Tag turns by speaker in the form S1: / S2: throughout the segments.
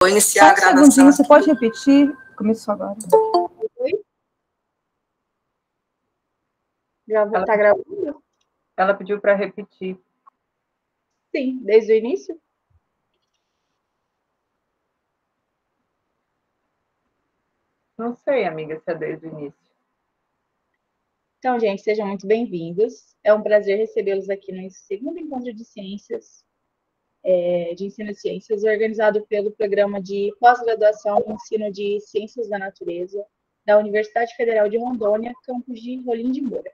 S1: Vou iniciar
S2: Só
S1: a
S2: um
S1: gravação.
S2: segundinho, você pode repetir? Começou agora.
S3: Já está gravando?
S4: Ela pediu para repetir.
S3: Sim, desde o início?
S4: Não sei, amiga, se é desde o início.
S3: Então, gente, sejam muito bem-vindos. É um prazer recebê-los aqui no segundo encontro de ciências, de ensino de ciências, organizado pelo Programa de Pós-Graduação em Ensino de Ciências da Natureza da Universidade Federal de Rondônia, campus de Rolim de Moura,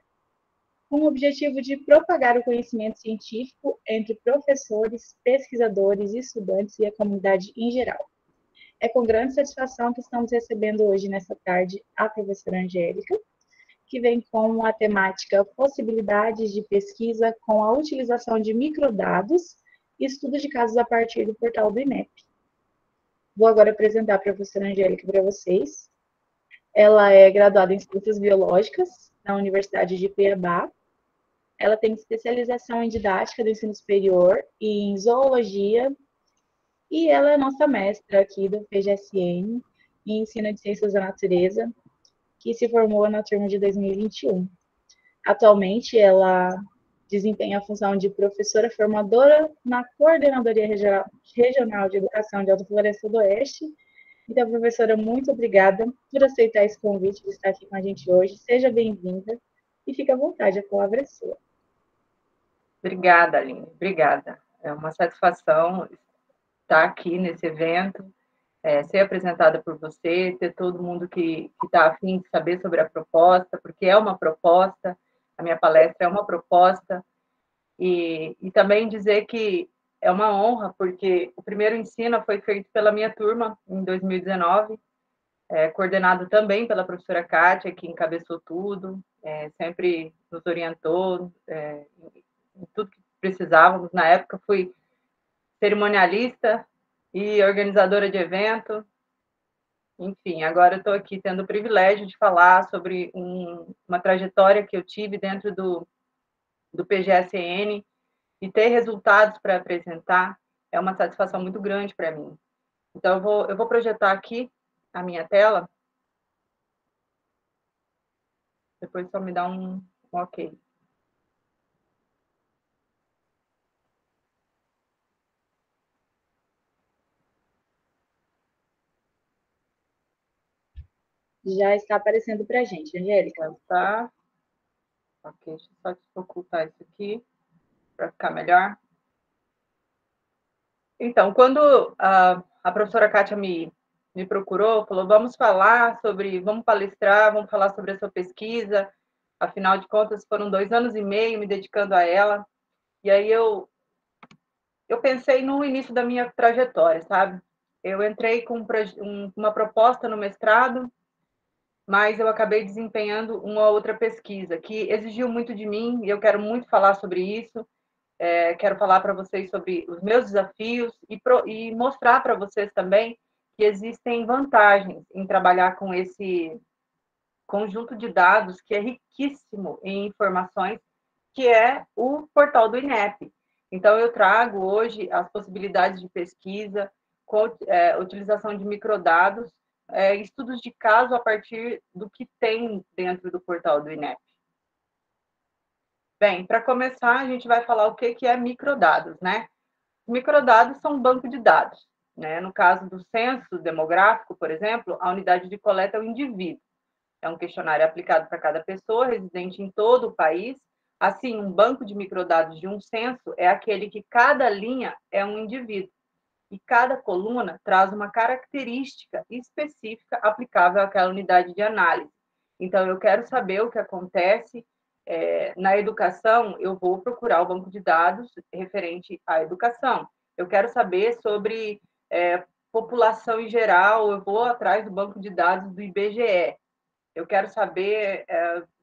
S3: com o objetivo de propagar o conhecimento científico entre professores, pesquisadores, estudantes e a comunidade em geral. É com grande satisfação que estamos recebendo hoje, nessa tarde, a professora Angélica, que vem com a temática Possibilidades de Pesquisa com a Utilização de Microdados e Estudo de Casos a partir do portal do INEP. Vou agora apresentar a professora Angélica para vocês. Ela é graduada em Ciências Biológicas na Universidade de Cuiabá. Ela tem especialização em Didática do Ensino Superior e em Zoologia. E ela é nossa mestra aqui do PGSN em Ensino de Ciências da Natureza, que se formou na turma de 2021. Atualmente, ela desempenha a função de professora formadora na Coordenadoria Regional de Educação de Alta Floresta do Oeste. Então, professora, muito obrigada por aceitar esse convite de estar aqui com a gente hoje. Seja bem-vinda e fique à vontade, a palavra é sua.
S4: Obrigada, Aline, obrigada. É uma satisfação estar aqui nesse evento, ser apresentada por você, ter todo mundo que está a fim de saber sobre a proposta, porque é uma proposta, a minha palestra é uma proposta, e também dizer que é uma honra, porque o primeiro ensino foi feito pela minha turma em 2019, coordenado também pela professora Kátia, que encabeçou tudo, sempre nos orientou em tudo que precisávamos. Na época, fui cerimonialista e organizadora de evento. Enfim, agora eu estou aqui tendo o privilégio de falar sobre uma trajetória que eu tive dentro do PGSN e ter resultados para apresentar é uma satisfação muito grande para mim. Então, eu vou projetar aqui a minha tela. Depois só me dá um ok.
S3: Já está aparecendo para a gente, Angélica.
S4: Tá. Ok, deixa eu só ocultar isso aqui para ficar melhor. Então, quando a professora Kátia me procurou, falou, vamos palestrar, vamos falar sobre a sua pesquisa, afinal de contas, foram 2 anos e meio me dedicando a ela, e aí eu pensei no início da minha trajetória, sabe? Eu entrei com uma proposta no mestrado, mas eu acabei desempenhando uma outra pesquisa, que exigiu muito de mim, e eu quero muito falar sobre isso. Quero falar para vocês sobre os meus desafios e mostrar para vocês também que existem vantagens em trabalhar com esse conjunto de dados que é riquíssimo em informações, que é o portal do INEP. Então, eu trago hoje as possibilidades de pesquisa com utilização de microdados, estudos de caso a partir do que tem dentro do portal do INEP. Bem, para começar, a gente vai falar o que é microdados, né? Microdados são um banco de dados, né? No caso do censo demográfico, por exemplo, a unidade de coleta é o indivíduo. É um questionário aplicado para cada pessoa residente em todo o país. Assim, um banco de microdados de um censo é aquele que cada linha é um indivíduo e cada coluna traz uma característica específica aplicável àquela unidade de análise. Então, eu quero saber o que acontece na educação, eu vou procurar o banco de dados referente à educação. Eu quero saber sobre população em geral, eu vou atrás do banco de dados do IBGE. Eu quero saber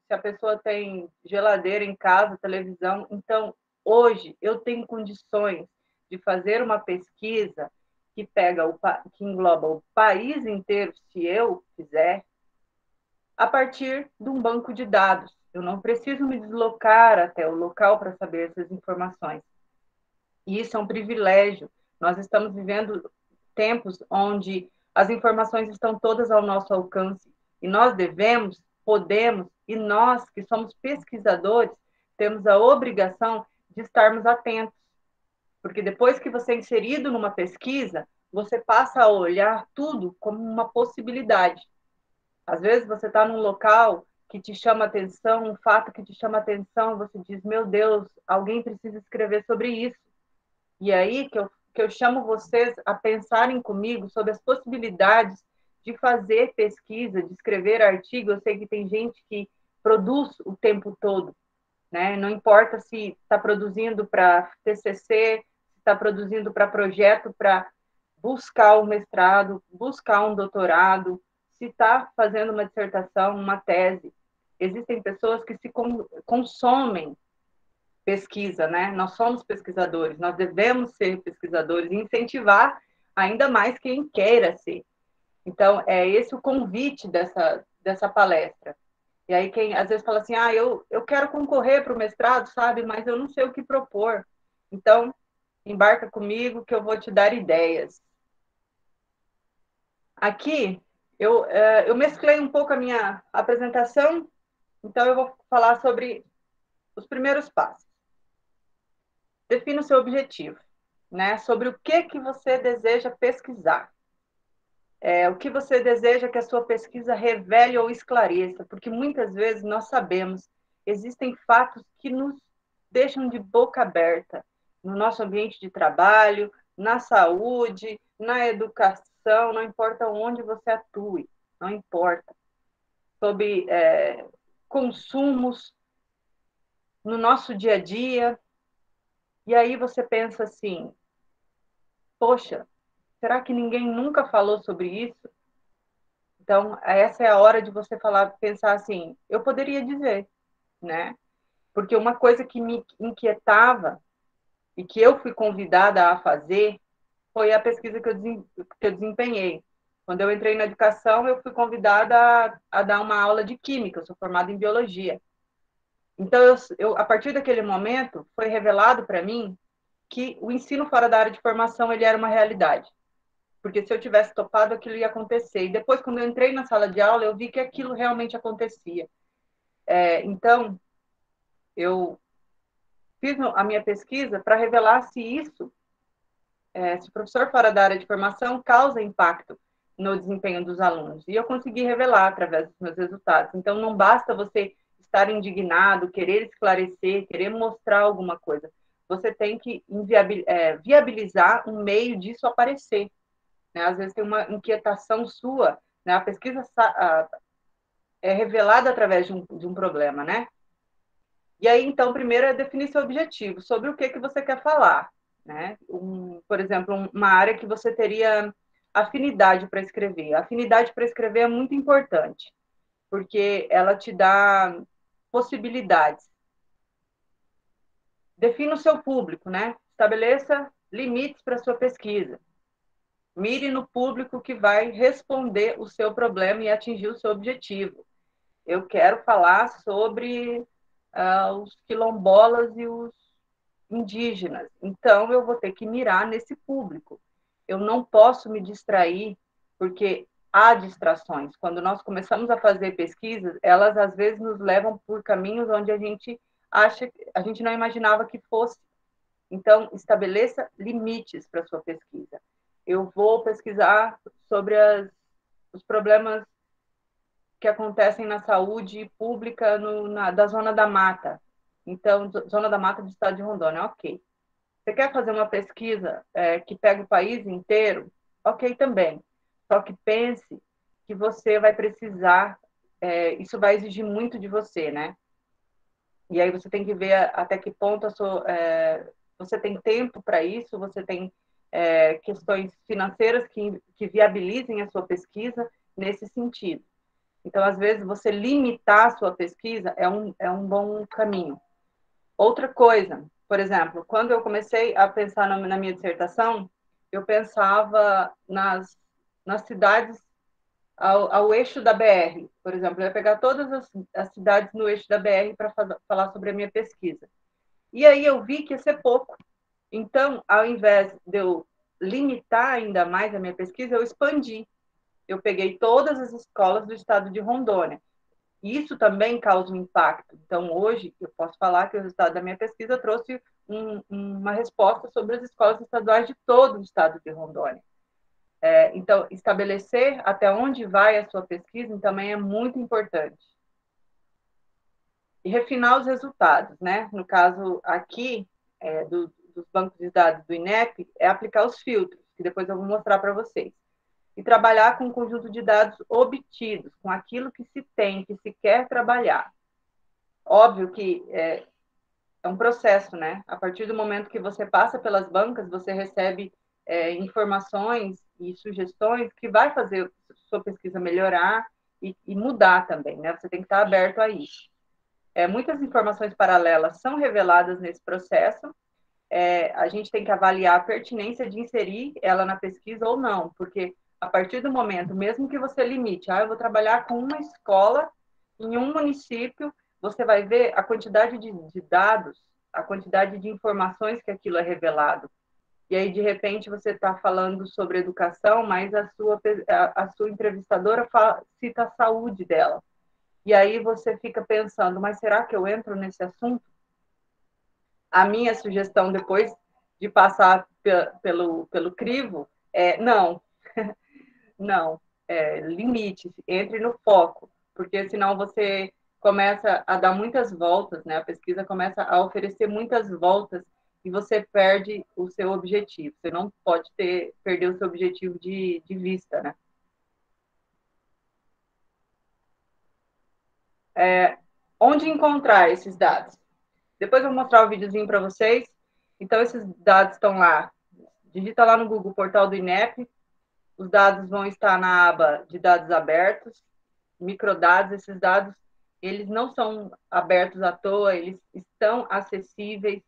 S4: se a pessoa tem geladeira em casa, televisão. Então, hoje, eu tenho condições de fazer uma pesquisa que que engloba o país inteiro, se eu quiser, a partir de um banco de dados. Eu não preciso me deslocar até o local para saber essas informações. E isso é um privilégio. Nós estamos tempos onde as informações estão todas ao nosso alcance e nós devemos, podemos, e nós que somos pesquisadores, temos a obrigação de estarmos atentos. Porque depois que você é inserido numa pesquisa, você passa a olhar tudo como uma possibilidade. Às vezes você está num local que te chama atenção, um fato que te chama atenção, você diz, meu Deus, alguém precisa escrever sobre isso. E aí que eu chamo vocês a pensarem comigo sobre as possibilidades de fazer pesquisa, de escrever artigo. Eu sei que tem gente que produz o tempo todo, né? Não importa se está produzindo para TCC, se está produzindo para projeto, para buscar um mestrado, buscar um doutorado, se está fazendo uma dissertação, uma tese. Existem pessoas que se consomem pesquisa, né? Nós somos pesquisadores, nós devemos ser pesquisadores e incentivar ainda mais quem queira ser. Então, é esse o convite dessa palestra. E aí, quem às vezes fala assim, eu quero concorrer para o mestrado, sabe? Mas eu não sei o que propor. Então, embarca comigo que eu vou te dar ideias. Aqui, eu mesclei um pouco a minha apresentação, então eu vou falar sobre os primeiros passos. Defina o seu objetivo, né? Sobre o que você deseja pesquisar. O que você deseja que a sua pesquisa revele ou esclareça, porque muitas vezes nós sabemos, existem fatos que nos deixam de boca aberta no nosso ambiente de trabalho, na saúde, na educação, não importa onde você atue, não importa. Sobre consumos no nosso dia a dia. E aí você pensa assim, poxa, será que ninguém nunca falou sobre isso? Então, essa é a hora de você pensar assim, eu poderia dizer, né? Porque uma coisa que me inquietava e que eu fui convidada a fazer foi a pesquisa que eu desempenhei. Quando eu entrei na educação, eu fui convidada a dar uma aula de química, eu sou formada em biologia. Então, a partir daquele momento, foi revelado para mim que o ensino fora da área de formação ele era uma realidade. Porque se eu tivesse topado, aquilo ia acontecer. E depois, quando eu entrei na sala de aula, eu vi que aquilo realmente acontecia. Então, eu fiz a minha pesquisa para revelar se isso, se o professor fora da área de formação causa impacto no desempenho dos alunos. E eu consegui revelar através dos meus resultados. Então, não basta você estar indignado, querer esclarecer, querer mostrar alguma coisa. Você tem que viabilizar um meio disso aparecer. Né? Às vezes tem uma inquietação sua, né? A pesquisa é revelada através de um problema, né? E aí, então, primeiro é definir seu objetivo, sobre o que você quer falar, né? Por exemplo, uma área que você teria afinidade para escrever. A afinidade para escrever é muito importante, porque ela te dá possibilidades. Defina o seu público, né? Estabeleça limites para a sua pesquisa. Mire no público que vai responder o seu problema e atingir o seu objetivo. Eu quero falar sobre os quilombolas e os indígenas. Então, eu vou ter que mirar nesse público. Eu não posso me distrair, porque há distrações. Quando nós começamos a fazer pesquisas, elas às vezes nos levam por caminhos onde a gente não imaginava que fosse. Então, estabeleça limites para a sua pesquisa. Eu vou pesquisar sobre os problemas que acontecem na saúde pública da Zona da Mata. Então, Zona da Mata do estado de Rondônia, ok. Você quer fazer uma pesquisa que pega o país inteiro? Ok também. Só que pense que você vai precisar, isso vai exigir muito de você, né? E aí você tem que ver até que ponto você tem tempo para isso, você tem questões financeiras que viabilizem a sua pesquisa nesse sentido. Então, às vezes, você limitar a sua pesquisa é um bom caminho. Outra coisa, por exemplo, quando eu comecei a pensar na minha dissertação, eu pensava nas cidades ao eixo da BR. Por exemplo, eu ia pegar todas as cidades no eixo da BR para falar sobre a minha pesquisa. E aí eu vi que ia ser pouco. Então, ao invés de eu limitar ainda mais a minha pesquisa, eu expandi. Eu peguei todas as escolas do estado de Rondônia. Isso também causa um impacto. Então, hoje, eu posso falar que o resultado da minha pesquisa trouxe uma resposta sobre as escolas estaduais de todo o estado de Rondônia. Então, estabelecer até onde vai a sua pesquisa também é muito importante. E refinar os resultados, né? No caso aqui, dos bancos de dados do INEP, é aplicar os filtros, que depois eu vou mostrar para vocês. E trabalhar com um conjunto de dados obtidos, com aquilo que se tem, que se quer trabalhar. Óbvio que é um processo, né? A partir do momento que você passa pelas bancas, você recebe informações e sugestões que vai fazer sua pesquisa melhorar e mudar também, né? Você tem que estar aberto a isso. Muitas informações paralelas são reveladas nesse processo. A gente tem que avaliar a pertinência de inserir ela na pesquisa ou não, porque a partir do momento, mesmo que você limite, eu vou trabalhar com uma escola em um município, você vai ver a quantidade de dados, a quantidade de informações que aquilo é revelado. E aí, de repente, você está falando sobre educação, mas a sua entrevistadora cita a saúde dela. E aí você fica pensando, mas será que eu entro nesse assunto? A minha sugestão, depois de passar pelo crivo, não, não, limite, entre no foco, porque senão você começa a dar muitas voltas, né? A pesquisa começa a oferecer muitas voltas e você perde o seu objetivo. Você não pode perder o seu objetivo de vista, né? Onde encontrar esses dados? Depois eu vou mostrar o videozinho para vocês. Então, esses dados estão lá. Digita lá no Google, portal do INEP. Os dados vão estar na aba de dados abertos, microdados. Esses dados, eles não são abertos à toa, eles estão acessíveis.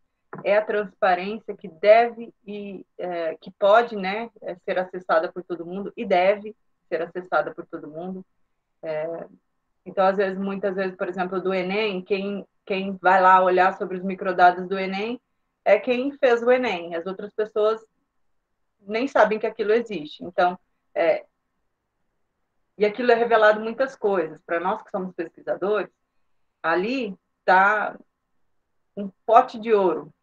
S4: É a transparência que deve e que pode, né, ser acessada por todo mundo e deve ser acessada por todo mundo. Então, muitas vezes, por exemplo, do Enem, quem vai lá olhar sobre os microdados do Enem é quem fez o Enem. As outras pessoas nem sabem que aquilo existe. Então, e aquilo é revelado muitas coisas. Para nós que somos pesquisadores, ali está um pote de ouro.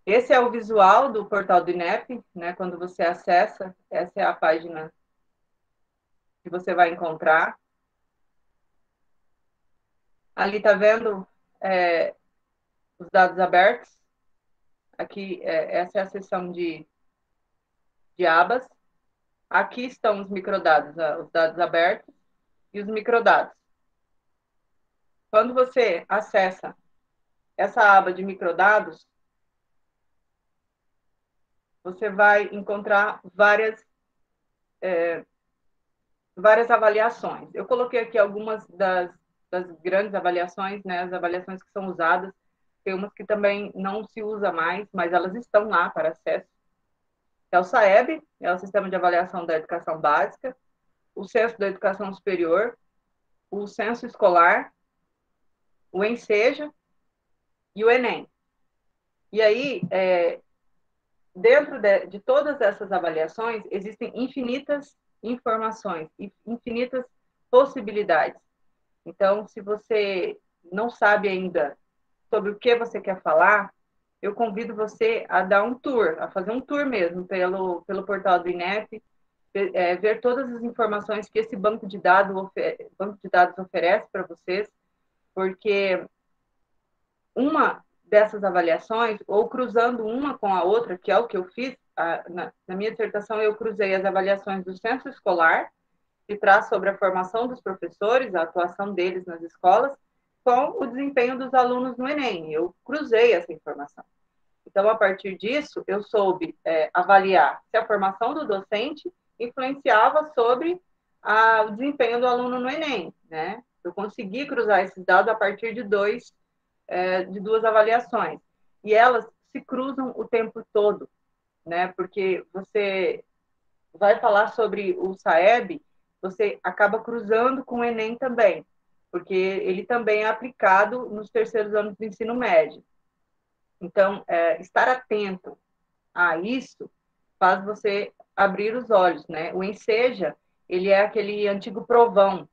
S4: Esse é o visual do portal do INEP, né? Quando você acessa, essa é a página que você vai encontrar. Ali está vendo os dados abertos. Aqui, essa é a seção de abas. Aqui estão os microdados, os dados abertos e os microdados. Quando você acessa essa aba de microdados, você vai encontrar várias avaliações. Eu coloquei aqui algumas das grandes avaliações, né, as avaliações que são usadas. Tem umas que também não se usa mais, mas elas estão lá para acesso. É o SAEB, é o Sistema de Avaliação da Educação Básica, o Censo da Educação Superior, o Censo Escolar, o ENSEJA e o ENEM. E aí, dentro de todas essas avaliações, existem infinitas informações, infinitas possibilidades. Então, se você não sabe ainda sobre o que você quer falar, eu convido você a dar um tour, a fazer um tour mesmo pelo portal do INEP, ver todas as informações que esse banco de dados oferece para vocês, porque uma dessas avaliações, ou cruzando uma com a outra, que é o que eu fiz, na minha dissertação eu cruzei as avaliações do censo escolar, que traz sobre a formação dos professores, a atuação deles nas escolas, com o desempenho dos alunos no Enem. Eu cruzei essa informação. Então, a partir disso, eu soube avaliar se a formação do docente influenciava sobre o desempenho do aluno no Enem, né? Eu consegui cruzar esses dados a partir de duas avaliações. E elas se cruzam o tempo todo, né? Porque você vai falar sobre o SAEB, você acaba cruzando com o Enem também, porque ele também é aplicado nos terceiros anos do ensino médio. Então, estar atento a isso, faz você abrir os olhos, né? O Enseja, ele é aquele antigo provão,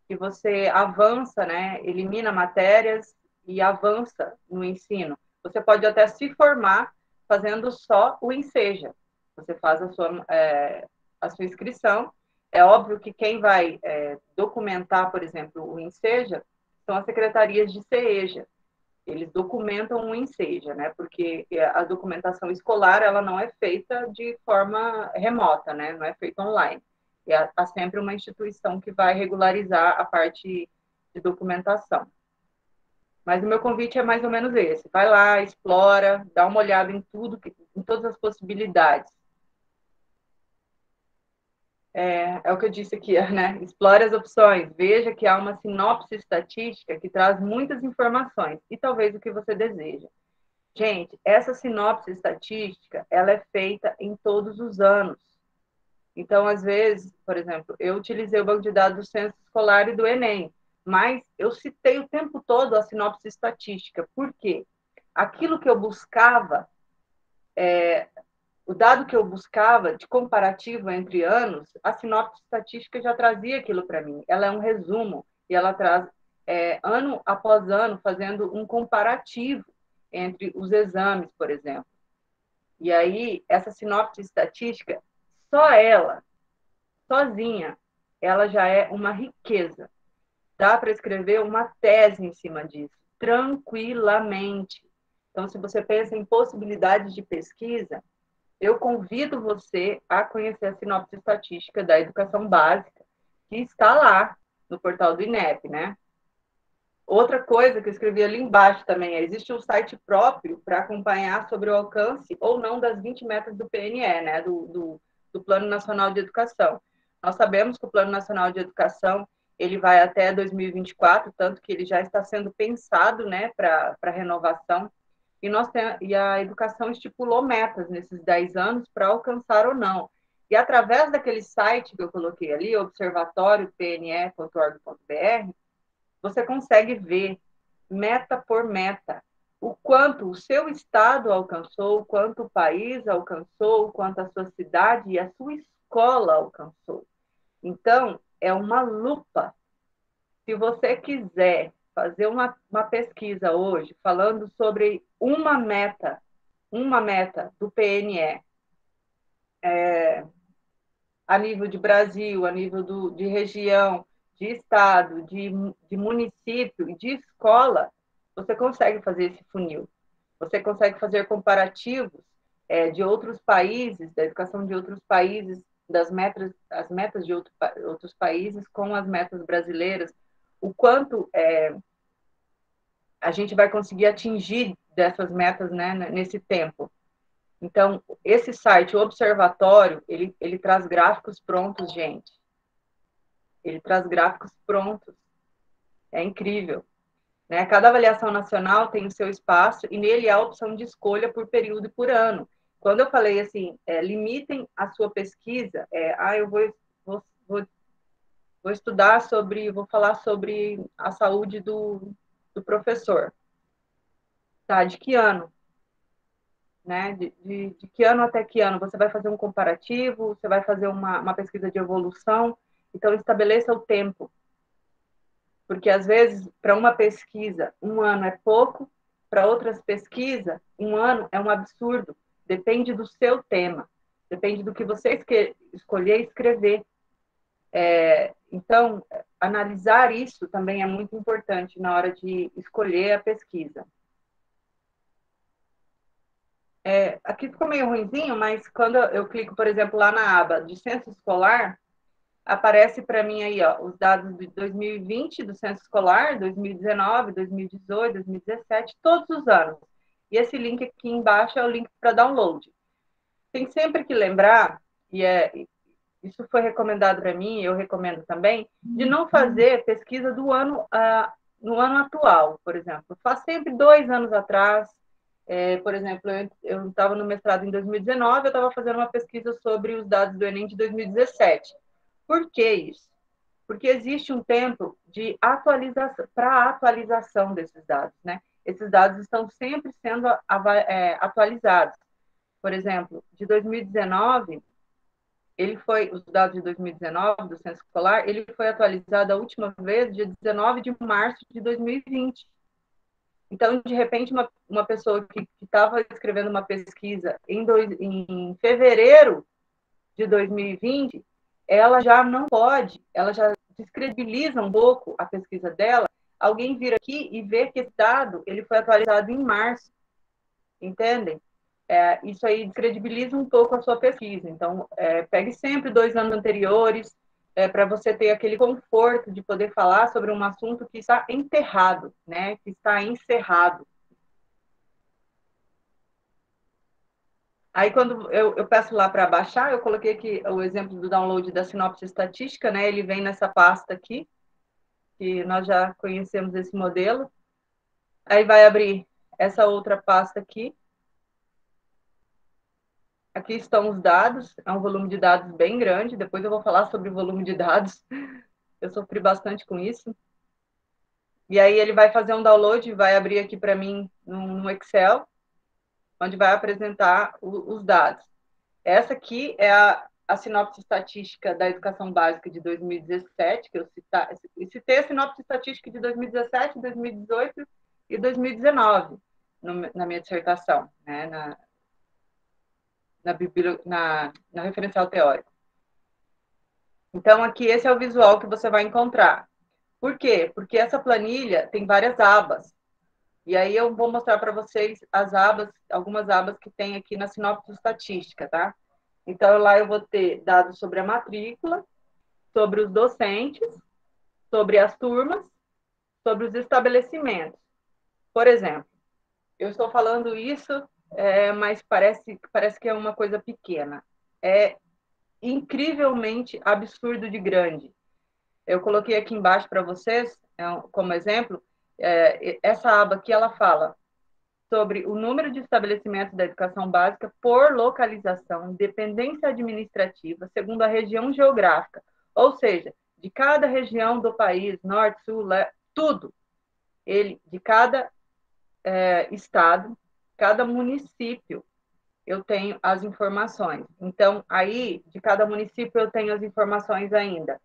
S4: que você avança, né? Elimina matérias e avança no ensino. Você pode até se formar fazendo só o Enseja. Você faz a sua inscrição. É óbvio que quem vai documentar, por exemplo, o Enseja, são as secretarias de CEJA. Eles documentam o Enseja, né? Porque a documentação escolar, ela não é feita de forma remota, né? Não é feita online. Há sempre uma instituição que vai regularizar a parte de documentação. Mas o meu convite é mais ou menos esse. Vai lá, explora, dá uma olhada em tudo, em todas as possibilidades. É o que eu disse aqui, né? Explore as opções, veja que há uma sinopse estatística que traz muitas informações e talvez o que você deseja. Gente, essa sinopse estatística, ela é feita em todos os anos. Então, às vezes, por exemplo, eu utilizei o banco de dados do Censo Escolar e do Enem, mas eu citei o tempo todo a sinopse estatística. Por quê? Aquilo que eu buscava, o dado que eu buscava de comparativo entre anos, a sinopse estatística já trazia aquilo para mim. Ela é um resumo e ela traz ano após ano fazendo um comparativo entre os exames, por exemplo. E aí, essa sinopse estatística, só ela, sozinha, ela já é uma riqueza. Dá para escrever uma tese em cima disso, tranquilamente. Então, se você pensa em possibilidades de pesquisa, eu convido você a conhecer a sinopse estatística da educação básica, que está lá no portal do INEP, né? Outra coisa que eu escrevi ali embaixo também existe um site próprio para acompanhar sobre o alcance ou não das 20 metas do PNE, né? Do Plano Nacional de Educação. Nós sabemos que o Plano Nacional de Educação ele vai até 2024, tanto que ele já está sendo pensado, né, para renovação. E a educação estipulou metas nesses 10 anos para alcançar ou não. E através daquele site que eu coloquei ali, observatório.pne.org.br, você consegue ver, meta por meta, o quanto o seu estado alcançou, o quanto o país alcançou, o quanto a sua cidade e a sua escola alcançou. Então, é uma lupa. Se você quiser fazer uma pesquisa hoje falando sobre uma meta do PNE, a nível de Brasil, a nível de região, de estado, de município e de escola, você consegue fazer esse funil. Você consegue fazer comparativos de outros países, da educação de outros países, as metas de outros países com as metas brasileiras, o quanto a gente vai conseguir atingir dessas metas, né, nesse tempo. Então, esse site, o Observatório, ele traz gráficos prontos, gente. Ele traz gráficos prontos. É incrível. Né? Cada avaliação nacional tem o seu espaço e nele há a opção de escolha por período e por ano. Quando eu falei assim, limitem a sua pesquisa, eu vou estudar vou falar sobre a saúde do professor. Tá, de que ano? Né? De que ano até que ano? Você vai fazer um comparativo, você vai fazer uma pesquisa de evolução, então estabeleça o tempo. Porque, às vezes, para uma pesquisa, um ano é pouco, para outras pesquisas, um ano é um absurdo. Depende do seu tema, depende do que você escolher escrever. Então, analisar isso também é muito importante na hora de escolher a pesquisa. Aqui ficou meio ruinzinho, mas quando eu clico, por exemplo, lá na aba de censo escolar, aparece para mim aí, ó, os dados de 2020 do censo escolar, 2019, 2018, 2017, todos os anos. E esse link aqui embaixo é o link para download. Tem sempre que lembrar, isso foi recomendado para mim, eu recomendo também, de não fazer pesquisa do ano no ano atual, por exemplo. Faz sempre 2 anos atrás. Por exemplo, eu estava no mestrado em 2019, eu estava fazendo uma pesquisa sobre os dados do Enem de 2017. Por que isso? Porque existe um tempo de atualização, para atualização desses dados, né? Esses dados estão sempre sendo atualizados. por exemplo, de 2019, os dados de 2019 do censo escolar, ele foi atualizado a última vez dia 19 de março de 2020. Então, de repente, uma pessoa que estava escrevendo uma pesquisa em fevereiro de 2020, ela já não pode, ela já descredibiliza um pouco a pesquisa dela. Alguém vir aqui e ver que esse dado ele foi atualizado em março, entendem? Isso aí descredibiliza um pouco a sua pesquisa. Então, pegue sempre 2 anos anteriores, para você ter aquele conforto de poder falar sobre um assunto que está enterrado, né? Que está encerrado. Aí, quando eu peço lá para baixar, eu coloquei aqui o exemplo do download da sinopse estatística, né? Ele vem nessa pasta aqui, que nós já conhecemos esse modelo. Aí vai abrir essa outra pasta aqui. Aqui estão os dados, é um volume de dados bem grande, depois eu vou falar sobre o volume de dados, eu sofri bastante com isso. E aí ele vai fazer um download, vai abrir aqui para mim no Excel, onde vai apresentar os dados. Essa aqui é a sinopse estatística da educação básica de 2017, que eu citei a sinopse estatística de 2017, 2018 e 2019 na minha dissertação, né, na referencial teórico. Então, aqui esse é o visual que você vai encontrar. Por quê? Porque essa planilha tem várias abas. E aí eu vou mostrar para vocês as abas, algumas abas que tem aqui na sinopse estatística, tá? Então, lá eu vou ter dados sobre a matrícula, sobre os docentes, sobre as turmas, sobre os estabelecimentos. Por exemplo, eu estou falando isso, mas parece que é uma coisa pequena. É incrivelmente absurdo de grande. Eu coloquei aqui embaixo para vocês, como exemplo, essa aba aqui, ela fala sobre o número de estabelecimentos da educação básica por localização, dependência administrativa, segundo a região geográfica. Ou seja, de cada região do país, norte, sul, leste, tudo. De cada estado, cada município, eu tenho as informações. Então, aí, de cada município, eu tenho as informações ainda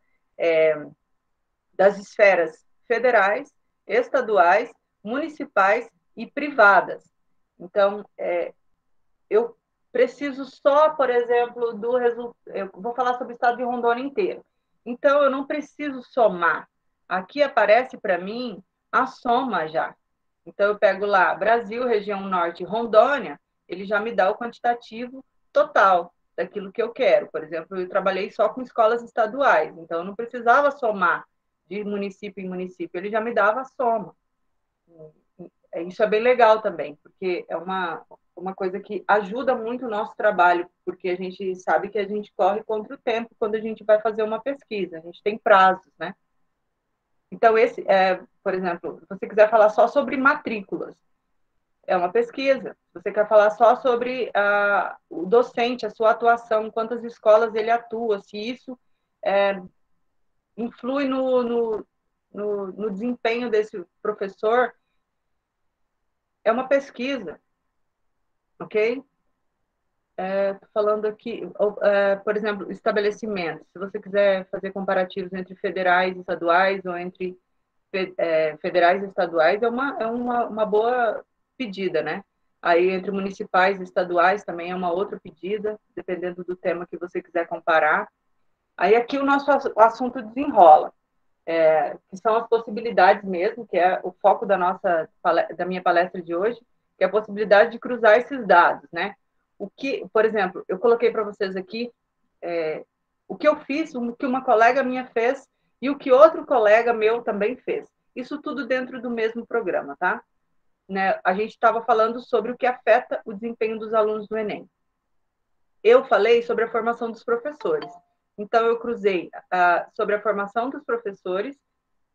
S4: das esferas federais, estaduais, municipais e privadas. Então, eu preciso só, por exemplo, eu vou falar sobre o estado de Rondônia inteiro. Então, eu não preciso somar. Aqui aparece para mim a soma já. Então, eu pego lá Brasil, região norte, Rondônia, ele já me dá o quantitativo total daquilo que eu quero. Por exemplo, eu trabalhei só com escolas estaduais, então eu não precisava somar de município em município, ele já me dava a soma. Isso é bem legal também, porque é uma coisa que ajuda muito o nosso trabalho, porque a gente sabe que a gente corre contra o tempo quando a gente vai fazer uma pesquisa, a gente tem prazos, né? Então, por exemplo, se você quiser falar só sobre matrículas, é uma pesquisa. Se você quer falar só sobre o docente, a sua atuação, quantas escolas ele atua, se isso influi no desempenho desse professor, é uma pesquisa, ok? Estou falando aqui, por exemplo, estabelecimentos. Se você quiser fazer comparativos entre federais e estaduais, ou entre federais e estaduais, é uma boa pedida, né? Aí, entre municipais e estaduais, também é uma outra pedida, dependendo do tema que você quiser comparar. Aí, aqui o nosso assunto desenrola, que são as possibilidades mesmo, que é o foco da minha palestra de hoje, que é a possibilidade de cruzar esses dados, né? Por exemplo, eu coloquei para vocês aqui o que eu fiz, o que uma colega minha fez e o que outro colega meu também fez. Isso tudo dentro do mesmo programa, tá? Né? A gente estava falando sobre o que afeta o desempenho dos alunos do Enem. Eu falei sobre a formação dos professores. Então, eu cruzei sobre a formação dos professores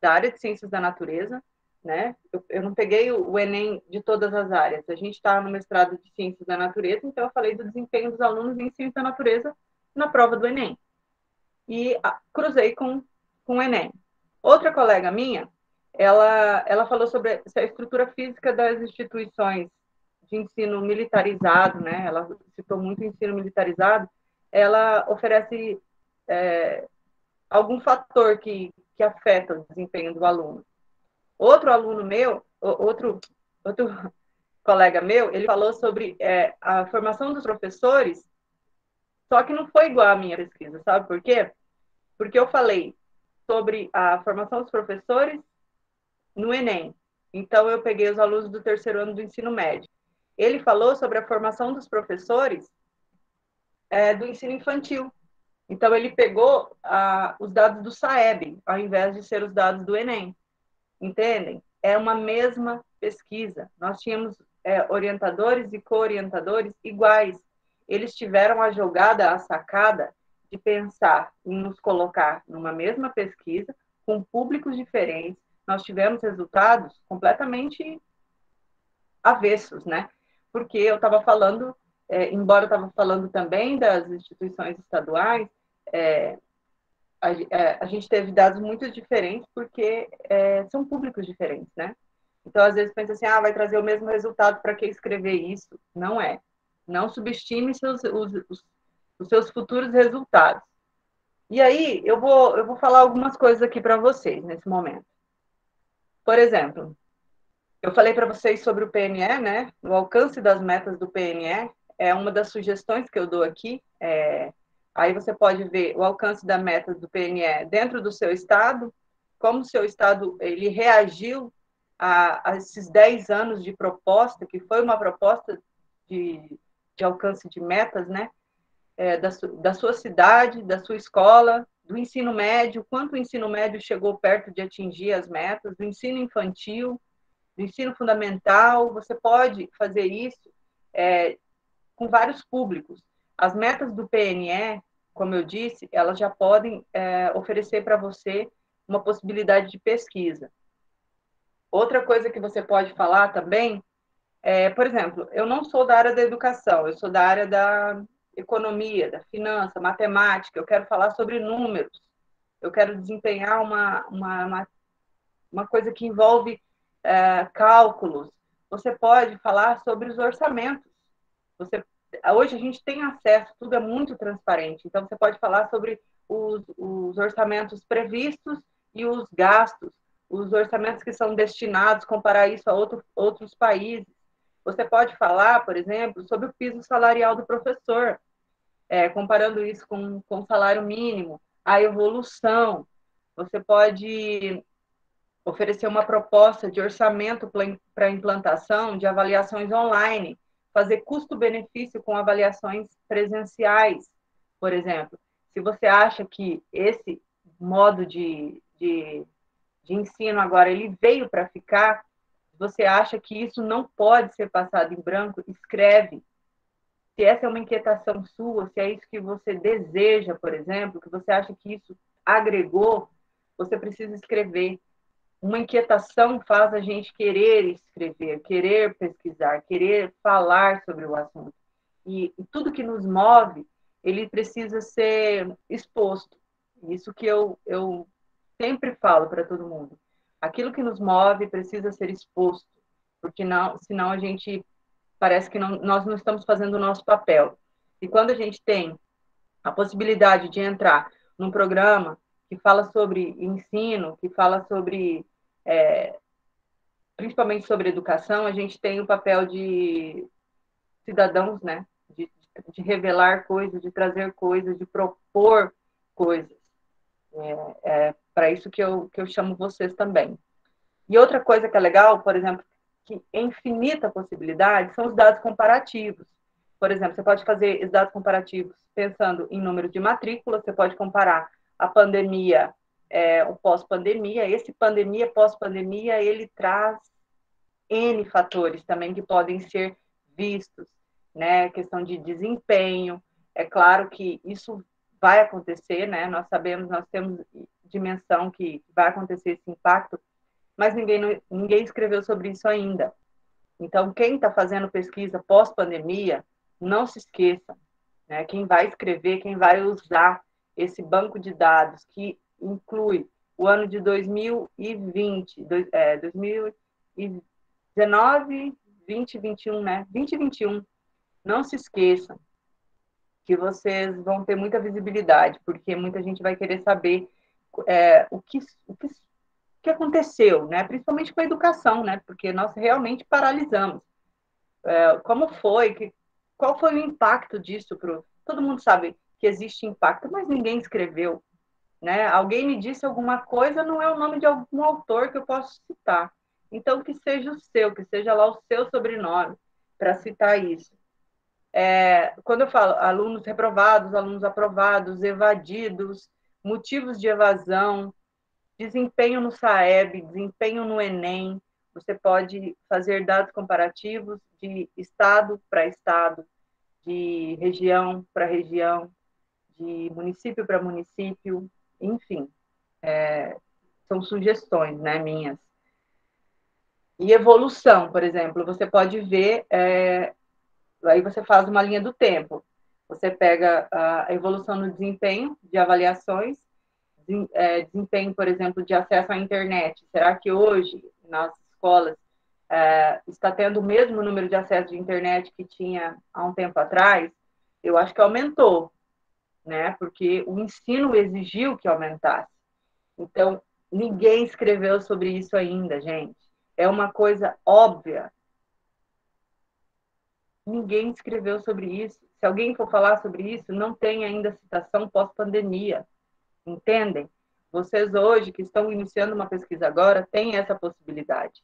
S4: da área de ciências da natureza, né? Eu não peguei o Enem de todas as áreas. A gente está no mestrado de ciências da natureza, então eu falei do desempenho dos alunos em ciências da natureza na prova do Enem. E cruzei com o Enem. Outra colega minha, ela falou sobre a estrutura física das instituições de ensino militarizado, né? Ela citou muito ensino militarizado, ela oferece algum fator que afeta o desempenho do aluno. Outro aluno meu, outro colega meu, ele falou sobre a formação dos professores, só que não foi igual à minha pesquisa, sabe por quê? Porque eu falei sobre a formação dos professores no Enem. Então, eu peguei os alunos do terceiro ano do ensino médio. Ele falou sobre a formação dos professores do ensino infantil. Então, ele pegou os dados do SAEB, ao invés de ser os dados do Enem. Entendem? É uma mesma pesquisa. Nós tínhamos orientadores e co-orientadores iguais. Eles tiveram a jogada, a sacada de pensar em nos colocar numa mesma pesquisa, com públicos diferentes. Nós tivemos resultados completamente avessos, né? Porque eu estava falando, embora eu estava falando também das instituições estaduais, a gente teve dados muito diferentes porque são públicos diferentes, né? Então, às vezes, pensa assim, vai trazer o mesmo resultado, para que escrever isso? Não é. Não subestime os seus futuros resultados. E aí, eu vou falar algumas coisas aqui para vocês nesse momento. Por exemplo, eu falei para vocês sobre o PNE, né? O alcance das metas do PNE é uma das sugestões que eu dou aqui. Aí você pode ver o alcance da meta do PNE dentro do seu estado, como o seu estado ele reagiu a esses 10 anos de proposta, que foi uma proposta de alcance de metas, né? Da sua cidade, da sua escola, do ensino médio, quanto o ensino médio chegou perto de atingir as metas, do ensino infantil, do ensino fundamental. Você pode fazer isso com vários públicos. As metas do PNE, como eu disse, elas já podem oferecer para você uma possibilidade de pesquisa. Outra coisa que você pode falar também por exemplo, eu não sou da área da educação, eu sou da área da economia, da finança, matemática, eu quero falar sobre números, eu quero desempenhar uma coisa que envolve cálculos. Você pode falar sobre os orçamentos. Hoje a gente tem acesso, tudo é muito transparente, então você pode falar sobre os orçamentos previstos e os gastos, os orçamentos que são destinados, comparar isso a outros países. Você pode falar, por exemplo, sobre o piso salarial do professor, comparando isso com o salário mínimo, a evolução. Você pode oferecer uma proposta de orçamento para implantação de avaliações online, fazer custo-benefício com avaliações presenciais, por exemplo. Se você acha que esse modo de ensino agora ele veio para ficar, você acha que isso não pode ser passado em branco, escreve. Se essa é uma inquietação sua, se é isso que você deseja, por exemplo, que você acha que isso agregou, você precisa escrever. Uma inquietação faz a gente querer escrever, querer pesquisar, querer falar sobre o assunto. E tudo que nos move, ele precisa ser exposto. Isso que eu sempre falo para todo mundo. Aquilo que nos move precisa ser exposto, porque senão a gente parece que nós não estamos fazendo o nosso papel. E quando a gente tem a possibilidade de entrar num programa que fala sobre ensino, que fala sobre, principalmente sobre educação, a gente tem o papel de cidadãos, né? De revelar coisas, de trazer coisas, de propor coisas. Para isso que eu chamo vocês também. E outra coisa que é legal, por exemplo, que é infinita possibilidade, são os dados comparativos. Por exemplo, você pode fazer os dados comparativos pensando em número de matrícula, você pode comparar a pandemia, o pós-pandemia. Esse pandemia, pós-pandemia, ele traz N fatores também que podem ser vistos, né? Questão de desempenho. É claro que isso vai acontecer, né? Nós sabemos, nós temos dimensão que vai acontecer esse impacto, mas ninguém escreveu sobre isso ainda. Então, quem está fazendo pesquisa pós-pandemia, não se esqueça, né? Quem vai escrever, quem vai usar esse banco de dados que inclui o ano de 2020, 2019, 2021, né? 2021, não se esqueçam que vocês vão ter muita visibilidade, porque muita gente vai querer saber o que aconteceu, né? Principalmente com a educação, né? Porque nós realmente paralisamos. Como foi? Qual foi o impacto disso? Todo mundo sabe que existe impacto, mas ninguém escreveu, né? Alguém me disse alguma coisa, não é o nome de algum autor que eu posso citar. Então, que seja o seu, que seja lá o seu sobrenome, para citar isso. Quando eu falo alunos reprovados, alunos aprovados, evadidos, motivos de evasão, desempenho no SAEB, desempenho no Enem, você pode fazer dados comparativos de estado para estado, de região para região, de município para município, enfim, são sugestões, né, minhas. E evolução, por exemplo, você pode ver, aí você faz uma linha do tempo. Você pega a evolução no desempenho de avaliações, desempenho, por exemplo, de acesso à internet. Será que hoje, nas escolas, está tendo o mesmo número de acesso de internet que tinha há um tempo atrás? Eu acho que aumentou, né? Porque o ensino exigiu que aumentasse. Então, ninguém escreveu sobre isso ainda, gente. É uma coisa óbvia. Ninguém escreveu sobre isso. Se alguém for falar sobre isso, não tem ainda citação pós-pandemia. Entendem? Vocês hoje, que estão iniciando uma pesquisa agora, têm essa possibilidade.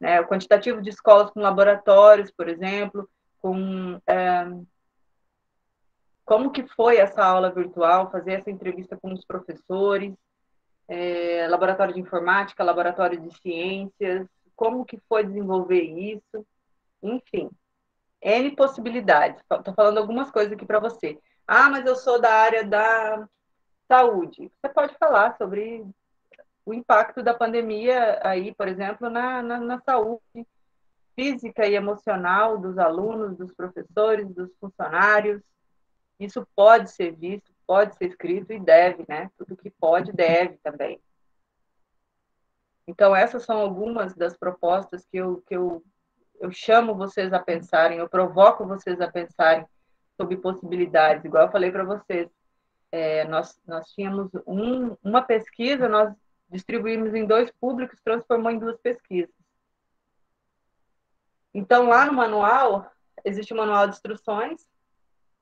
S4: Né? O quantitativo de escolas com laboratórios, por exemplo, como que foi essa aula virtual, fazer essa entrevista com os professores, laboratório de informática, laboratório de ciências, como que foi desenvolver isso, enfim, N possibilidades. Estou falando algumas coisas aqui para você. Ah, mas eu sou da área da saúde. Você pode falar sobre o impacto da pandemia aí, por exemplo, na saúde física e emocional dos alunos, dos professores, dos funcionários. Isso pode ser visto, pode ser escrito e deve, né? Tudo que pode, deve também. Então, essas são algumas das propostas que eu chamo vocês a pensarem, eu provoco vocês a pensarem sobre possibilidades. Igual eu falei para vocês, nós tínhamos uma pesquisa, nós distribuímos em 2 públicos, transformou em 2 pesquisas. Então, lá no manual, existe o manual de instruções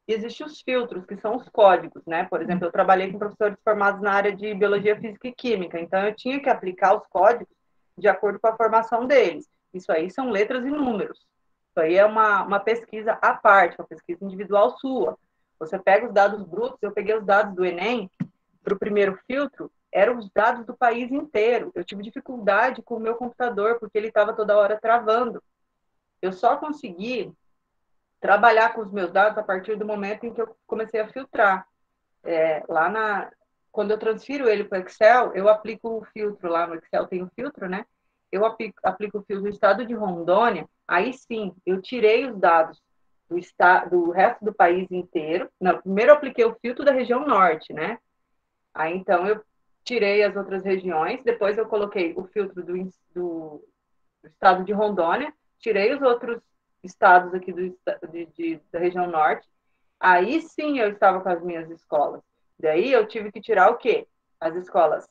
S4: e existem os filtros, que são os códigos, né? Por exemplo, eu trabalhei com professores formados na área de biologia, física e química, então eu tinha que aplicar os códigos de acordo com a formação deles. Isso aí são letras e números. Isso aí é uma pesquisa à parte, uma pesquisa individual sua. Você pega os dados brutos, eu peguei os dados do Enem, para o primeiro filtro, eram os dados do país inteiro. Eu tive dificuldade com o meu computador, porque ele estava toda hora travando. Eu só consegui trabalhar com os meus dados a partir do momento em que eu comecei a filtrar. Quando eu transfiro ele para o Excel, eu aplico o filtro lá no Excel, tem o filtro, né? Eu aplico o filtro do estado de Rondônia, aí sim, eu tirei os dados do resto do país inteiro. Não, primeiro eu apliquei o filtro da região norte, né? Aí então eu tirei as outras regiões, depois eu coloquei o filtro do estado de Rondônia, tirei os outros estados aqui da região norte, aí sim eu estava com as minhas escolas. Daí eu tive que tirar o quê? As escolas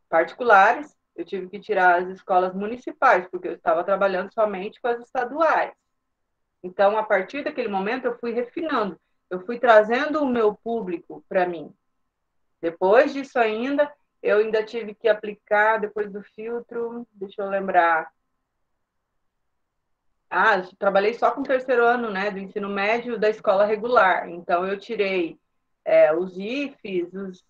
S4: particulares, eu tive que tirar as escolas municipais, porque eu estava trabalhando somente com as estaduais. Então, a partir daquele momento, eu fui refinando, eu fui trazendo o meu público para mim. Depois disso ainda, eu ainda tive que aplicar, depois do filtro, deixa eu lembrar, eu trabalhei só com o 3º ano, né, do ensino médio da escola regular. Então, eu tirei os IFES,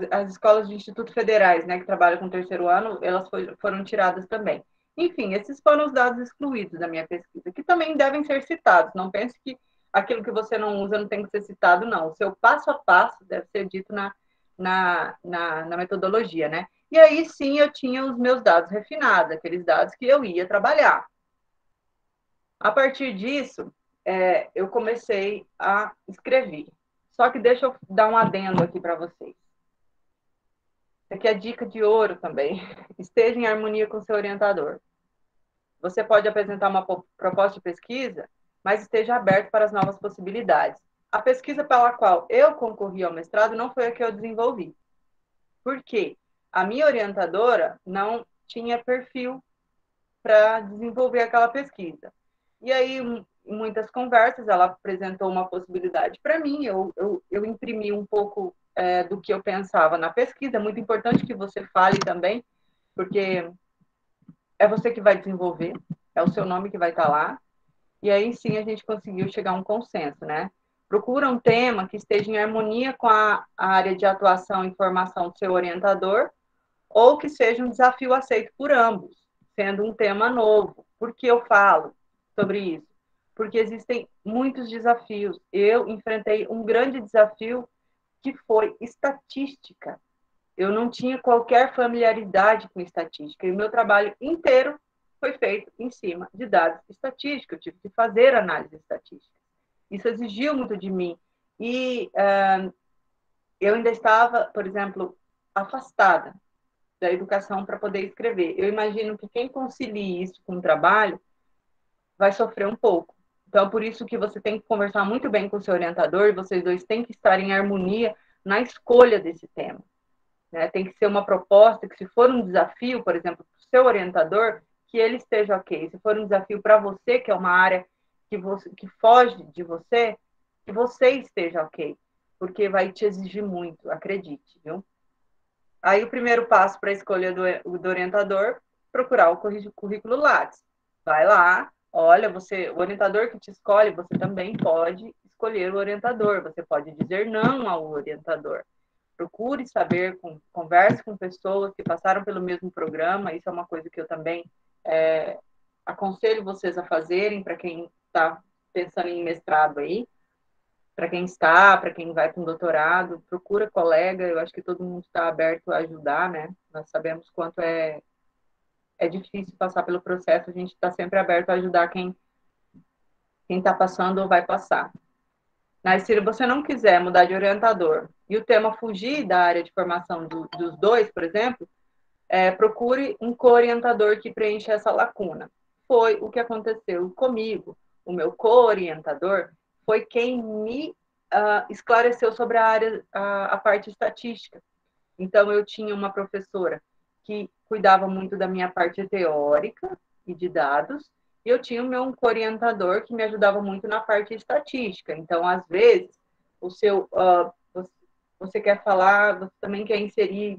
S4: as escolas de institutos federais, né, que trabalham com o 3º ano, elas foram tiradas também. Enfim, esses foram os dados excluídos da minha pesquisa, que também devem ser citados. Não pense que aquilo que você não usa não tem que ser citado, não. O seu passo a passo deve ser dito na metodologia, né? E aí sim eu tinha os meus dados refinados, aqueles dados que eu ia trabalhar. A partir disso, eu comecei a escrever. Só que deixa eu dar um adendo aqui para vocês. Isso aqui é dica de ouro também. Esteja em harmonia com seu orientador. você pode apresentar uma proposta de pesquisa, mas esteja aberto para as novas possibilidades. A pesquisa pela qual eu concorri ao mestrado não foi a que eu desenvolvi. Por quê? A minha orientadora não tinha perfil para desenvolver aquela pesquisa. E aí, em muitas conversas, ela apresentou uma possibilidade para mim, eu imprimi um pouco do que eu pensava na pesquisa. É muito importante que você fale também, porque é você que vai desenvolver, é o seu nome que vai estar lá, e aí sim a gente conseguiu chegar a um consenso, né? Procura um tema que esteja em harmonia com a área de atuação e formação do seu orientador, ou que seja um desafio aceito por ambos, sendo um tema novo. Por que eu falo sobre isso? Porque existem muitos desafios. Eu enfrentei um grande desafio que foi estatística. Eu não tinha qualquer familiaridade com estatística, e o meu trabalho inteiro foi feito em cima de dados estatísticos. Eu tive que fazer análise estatística. Isso exigiu muito de mim. E eu ainda estava, por exemplo, afastada da educação para poder escrever. Eu imagino que quem concilie isso com o trabalho vai sofrer um pouco. Então, por isso que você tem que conversar muito bem com o seu orientador, e vocês dois têm que estar em harmonia na escolha desse tema. Né? Tem que ser uma proposta que, se for um desafio, por exemplo, para o seu orientador, que ele esteja ok. Se for um desafio para você, que é uma área que foge de você, que você esteja ok, porque vai te exigir muito, acredite, viu? Aí o primeiro passo para a escolha do orientador, procurar o currículo Lattes. Vai lá, olha, o orientador que te escolhe, você também pode escolher o orientador, você pode dizer não ao orientador. Procure saber, converse com pessoas que passaram pelo mesmo programa, isso é uma coisa que eu também aconselho vocês a fazerem, para quem está pensando em mestrado aí, para quem vai com doutorado, procura colega, eu acho que todo mundo está aberto a ajudar, né? Nós sabemos quanto é difícil passar pelo processo, a gente está sempre aberto a ajudar quem está passando ou vai passar. Mas se você não quiser mudar de orientador e o tema fugir da área de formação dos dois, por exemplo, procure um co-orientador que preencha essa lacuna. Foi o que aconteceu comigo. O meu co-orientador foi quem me esclareceu sobre a parte estatística. Então, eu tinha uma professora que cuidava muito da minha parte teórica e de dados, e eu tinha o meu orientador que me ajudava muito na parte estatística. Então, às vezes, você quer falar, você também quer inserir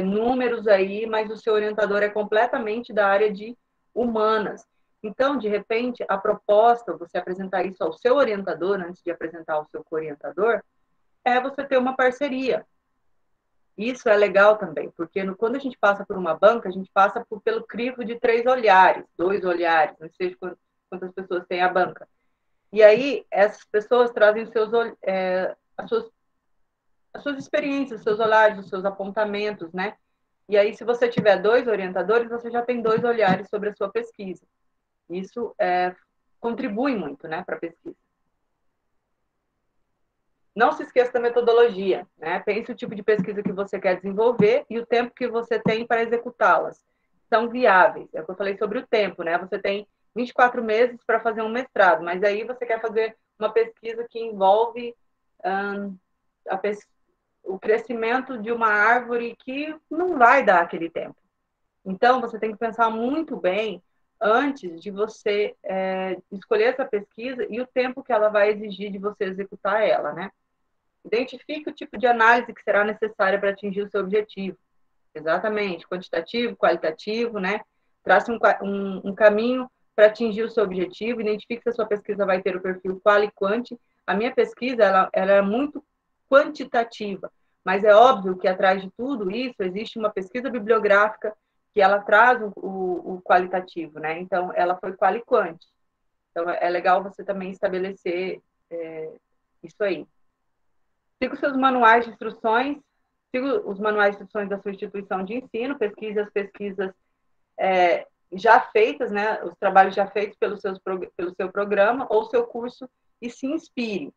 S4: números aí, mas o seu orientador é completamente da área de humanas. Então, de repente, a proposta, você apresentar isso ao seu orientador, antes de apresentar ao seu co-orientador, é você ter uma parceria. Isso é legal também, porque quando a gente passa por uma banca, a gente passa pelo crivo de 3 olhares, 2 olhares, não sei quantas pessoas tem a banca. E aí, essas pessoas trazem as suas experiências, os seus olhares, os seus apontamentos, né? E aí, se você tiver 2 orientadores, você já tem 2 olhares sobre a sua pesquisa. Isso contribui muito, né, para a pesquisa. Não se esqueça da metodologia, né? Pense o tipo de pesquisa que você quer desenvolver e o tempo que você tem para executá-las. São viáveis. É o que eu falei sobre o tempo, né? Você tem 24 meses para fazer um mestrado, mas aí você quer fazer uma pesquisa que envolve o crescimento de uma árvore que não vai dar aquele tempo. Então, você tem que pensar muito bem antes de você escolher essa pesquisa e o tempo que ela vai exigir de você executar ela, né? Identifique o tipo de análise que será necessária para atingir o seu objetivo. Exatamente, quantitativo, qualitativo, né? Trace um caminho para atingir o seu objetivo, identifique se a sua pesquisa vai ter o perfil qual e quanti. A minha pesquisa, ela é muito quantitativa, mas é óbvio que atrás de tudo isso existe uma pesquisa bibliográfica que ela traz o qualitativo, né? Então, ela foi qual e quanti. Então, é legal você também estabelecer isso aí. Siga os seus manuais de instruções, siga os manuais de instruções da sua instituição de ensino, pesquise as pesquisas já feitas, né, os trabalhos já feitos pelo seu programa ou seu curso e se inspire.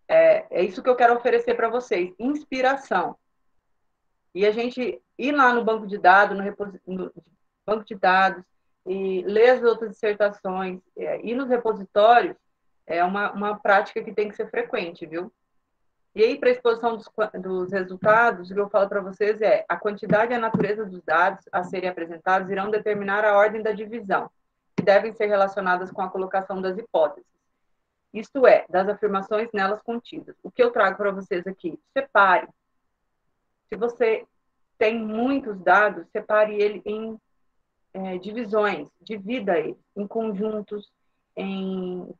S4: É isso que eu quero oferecer para vocês, inspiração. E a gente ir lá no banco de dados, no banco de dados, e ler as outras dissertações, ir nos repositórios, é uma prática que tem que ser frequente, viu? E aí, para a exposição dos resultados, o que eu falo para vocês é a quantidade e a natureza dos dados a serem apresentados irão determinar a ordem da divisão, que devem ser relacionadas com a colocação das hipóteses. Isto é, das afirmações nelas contidas. O que eu trago para vocês aqui? Separe. Se você tem muitos dados, separe ele em divisões, divida ele em conjuntos, em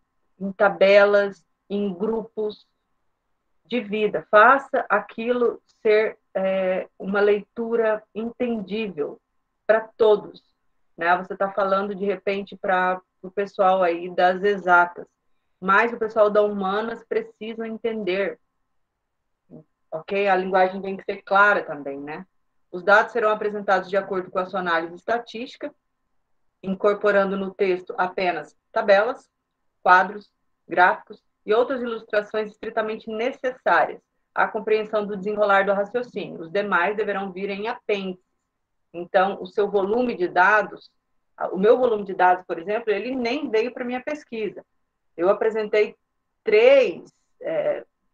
S4: tabelas, em grupos, divida, faça aquilo ser uma leitura entendível para todos, né? Você está falando de repente para o pessoal aí das exatas, mas o pessoal da humanas precisa entender, ok? A linguagem tem que ser clara também, né? Os dados serão apresentados de acordo com a sua análise estatística, incorporando no texto apenas tabelas, quadros, gráficos e outras ilustrações estritamente necessárias à compreensão do desenrolar do raciocínio. Os demais deverão vir em apêndices. Então, o seu volume de dados, o meu volume de dados, por exemplo, ele nem veio para a minha pesquisa. Eu apresentei 3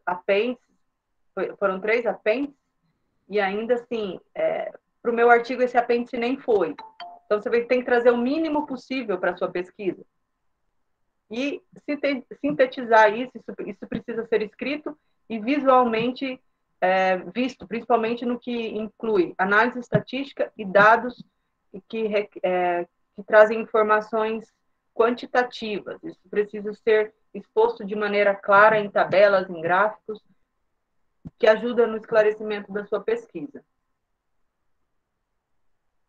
S4: apêndices, foram 3 apêndices, e ainda assim, para o meu artigo, esse apêndice nem foi. Então, você tem que trazer o mínimo possível para a sua pesquisa. E sintetizar isso precisa ser escrito e visualmente visto, principalmente no que inclui análise estatística e dados que trazem informações quantitativas. Isso precisa ser exposto de maneira clara em tabelas, em gráficos, que ajuda no esclarecimento da sua pesquisa.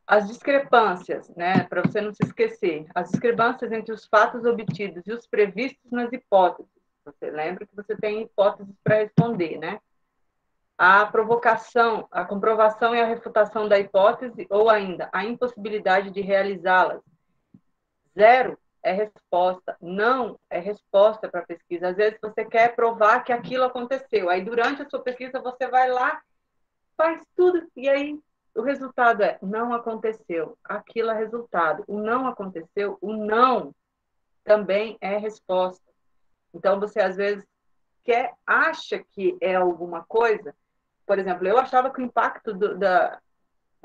S4: As discrepâncias, né, para você não se esquecer, as discrepâncias entre os fatos obtidos e os previstos nas hipóteses. Você lembra que você tem hipóteses para responder, né? A provocação, a comprovação e a refutação da hipótese, ou ainda a impossibilidade de realizá-las. 0 é resposta, não é resposta para a pesquisa. Às vezes você quer provar que aquilo aconteceu, aí durante a sua pesquisa você vai lá, faz tudo, e aí o resultado é, não aconteceu. Aquilo é resultado. O não aconteceu, o não também é resposta. Então, você, às vezes, acha que é alguma coisa. Por exemplo, eu achava que o impacto da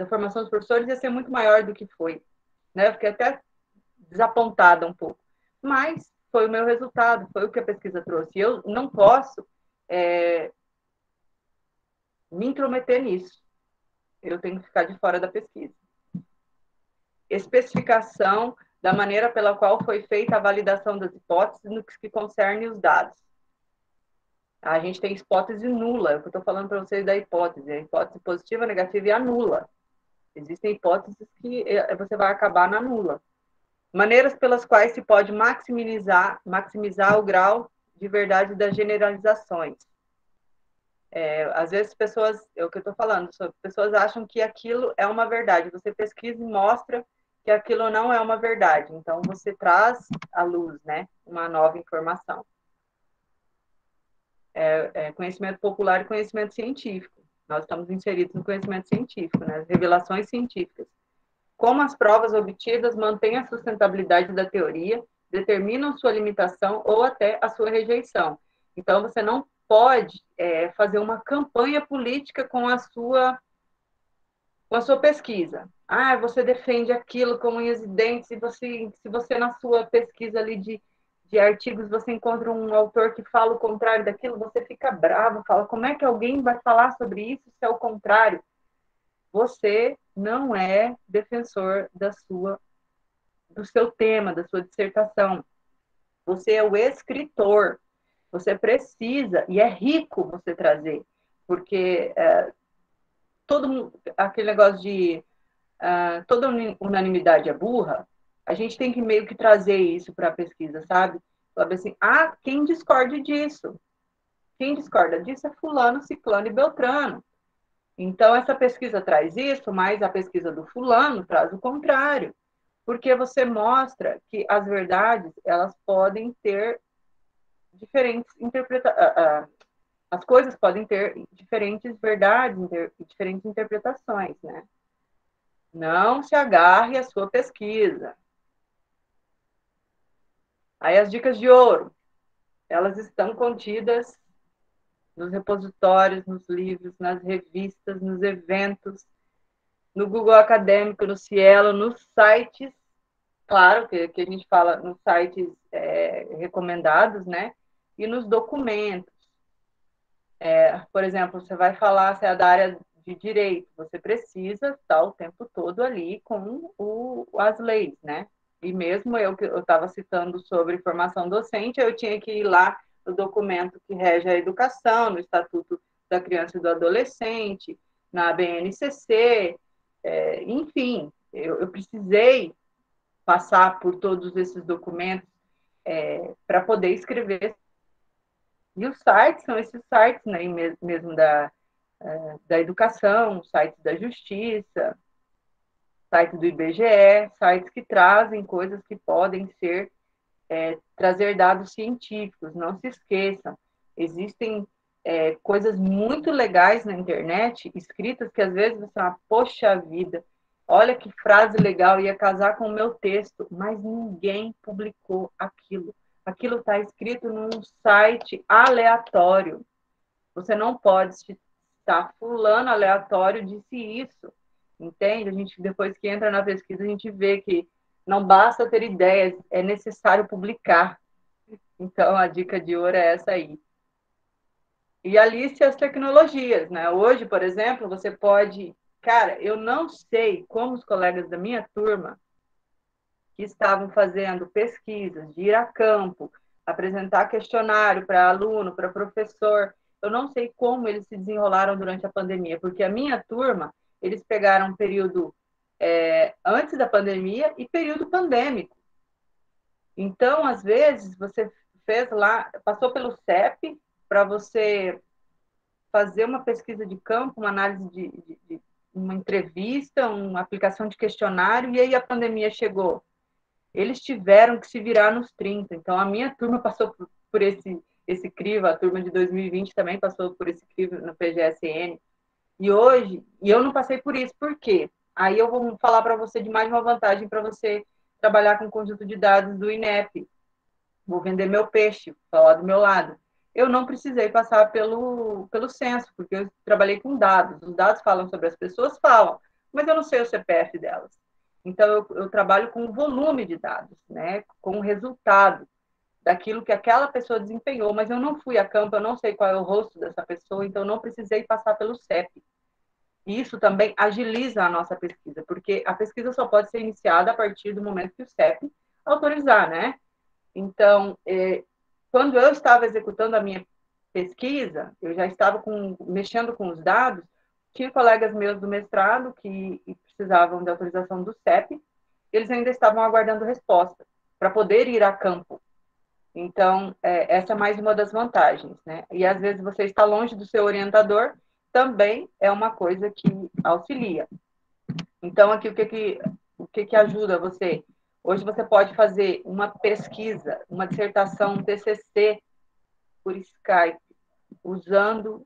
S4: formação dos professores ia ser muito maior do que foi. Né? Eu fiquei até desapontada um pouco. Mas foi o meu resultado, foi o que a pesquisa trouxe. E eu não posso me intrometer nisso. Eu tenho que ficar de fora da pesquisa. Especificação da maneira pela qual foi feita a validação das hipóteses no que concerne os dados. A gente tem hipótese nula, é o que eu estou falando para vocês da hipótese, a hipótese positiva, negativa e a nula. Existem hipóteses que você vai acabar na nula. Maneiras pelas quais se pode maximizar o grau de verdade das generalizações. Às vezes pessoas, é o que eu estou falando, pessoas acham que aquilo é uma verdade. Você pesquisa e mostra que aquilo não é uma verdade. Então, você traz à luz, né, uma nova informação. Conhecimento popular e conhecimento científico. Nós estamos inseridos no conhecimento científico, né, as revelações científicas. Como as provas obtidas mantêm a sustentabilidade da teoria, determinam sua limitação ou até a sua rejeição. Então, você não pode fazer uma campanha política com a sua pesquisa. Você defende aquilo com unhas e dentes, se você na sua pesquisa ali de artigos, você encontra um autor que fala o contrário daquilo, você fica bravo, fala, como é que alguém vai falar sobre isso se é o contrário? Você não é defensor do seu tema, da sua dissertação. Você é o escritor. Você precisa, e é rico você trazer, porque aquele negócio de toda unanimidade é burra, a gente tem que meio que trazer isso para a pesquisa, sabe? Sabe assim, quem discorde disso? Quem discorda disso é fulano, ciclano e beltrano. Então, essa pesquisa traz isso, mas a pesquisa do fulano traz o contrário, porque você mostra que as verdades, elas podem ter diferentes interpretações, as coisas podem ter diferentes verdades, diferentes interpretações, né? Não se agarre à sua pesquisa. Aí as dicas de ouro, elas estão contidas nos repositórios, nos livros, nas revistas, nos eventos, no Google Acadêmico, no Cielo, nos sites, claro, que a gente fala nos sites recomendados, né? E nos documentos. Por exemplo, você vai falar, se é da área de direito, você precisa estar o tempo todo ali com as leis, né? E mesmo eu estava citando sobre formação docente, eu tinha que ir lá no documento que rege a educação, no Estatuto da Criança e do Adolescente, na BNCC, enfim, eu precisei passar por todos esses documentos para poder escrever. E os sites são esses sites, né, mesmo da educação, sites da justiça, sites do IBGE, sites que trazem coisas que podem ser, trazer dados científicos. Não se esqueçam, existem coisas muito legais na internet, escritas que às vezes você fala, poxa vida, olha que frase legal, ia casar com o meu texto, mas ninguém publicou aquilo. Aquilo está escrito num site aleatório. Você não pode citar fulano aleatório disse isso, entende? A gente, depois que entra na pesquisa, a gente vê que não basta ter ideias, é necessário publicar. Então, a dica de ouro é essa aí. E alice as tecnologias, né? Hoje, por exemplo, você pode... Cara, eu não sei como os colegas da minha turma que estavam fazendo pesquisas, de ir a campo, apresentar questionário para aluno, para professor, eu não sei como eles se desenrolaram durante a pandemia, porque a minha turma, eles pegaram um período antes da pandemia e período pandêmico. Então, às vezes, você fez lá, passou pelo CEP para você fazer uma pesquisa de campo, uma análise de uma entrevista, uma aplicação de questionário, e aí a pandemia chegou. Eles tiveram que se virar nos 30. Então, a minha turma passou por esse crivo, a turma de 2020 também passou por esse crivo no PGSN. E eu não passei por isso. Por quê? Aí eu vou falar para você de mais uma vantagem para você trabalhar com o conjunto de dados do INEP. Vou vender meu peixe, falar do meu lado. Eu não precisei passar pelo censo, porque eu trabalhei com dados. Os dados falam sobre as pessoas, falam, mas eu não sei o CPF delas. Então, eu trabalho com o volume de dados, né? Com o resultado daquilo que aquela pessoa desempenhou, mas eu não fui a campo, eu não sei qual é o rosto dessa pessoa, então eu não precisei passar pelo CEP. E isso também agiliza a nossa pesquisa, porque a pesquisa só pode ser iniciada a partir do momento que o CEP autorizar, né? Então, quando eu estava executando a minha pesquisa, eu já estava mexendo com os dados, tinha colegas meus do mestrado que precisavam de autorização do CEP, eles ainda estavam aguardando resposta para poder ir a campo. Então, essa é mais uma das vantagens, né? E às vezes você está longe do seu orientador, também é uma coisa que auxilia. Então, aqui o que ajuda você? Hoje você pode fazer uma pesquisa, uma dissertação, um TCC por Skype, usando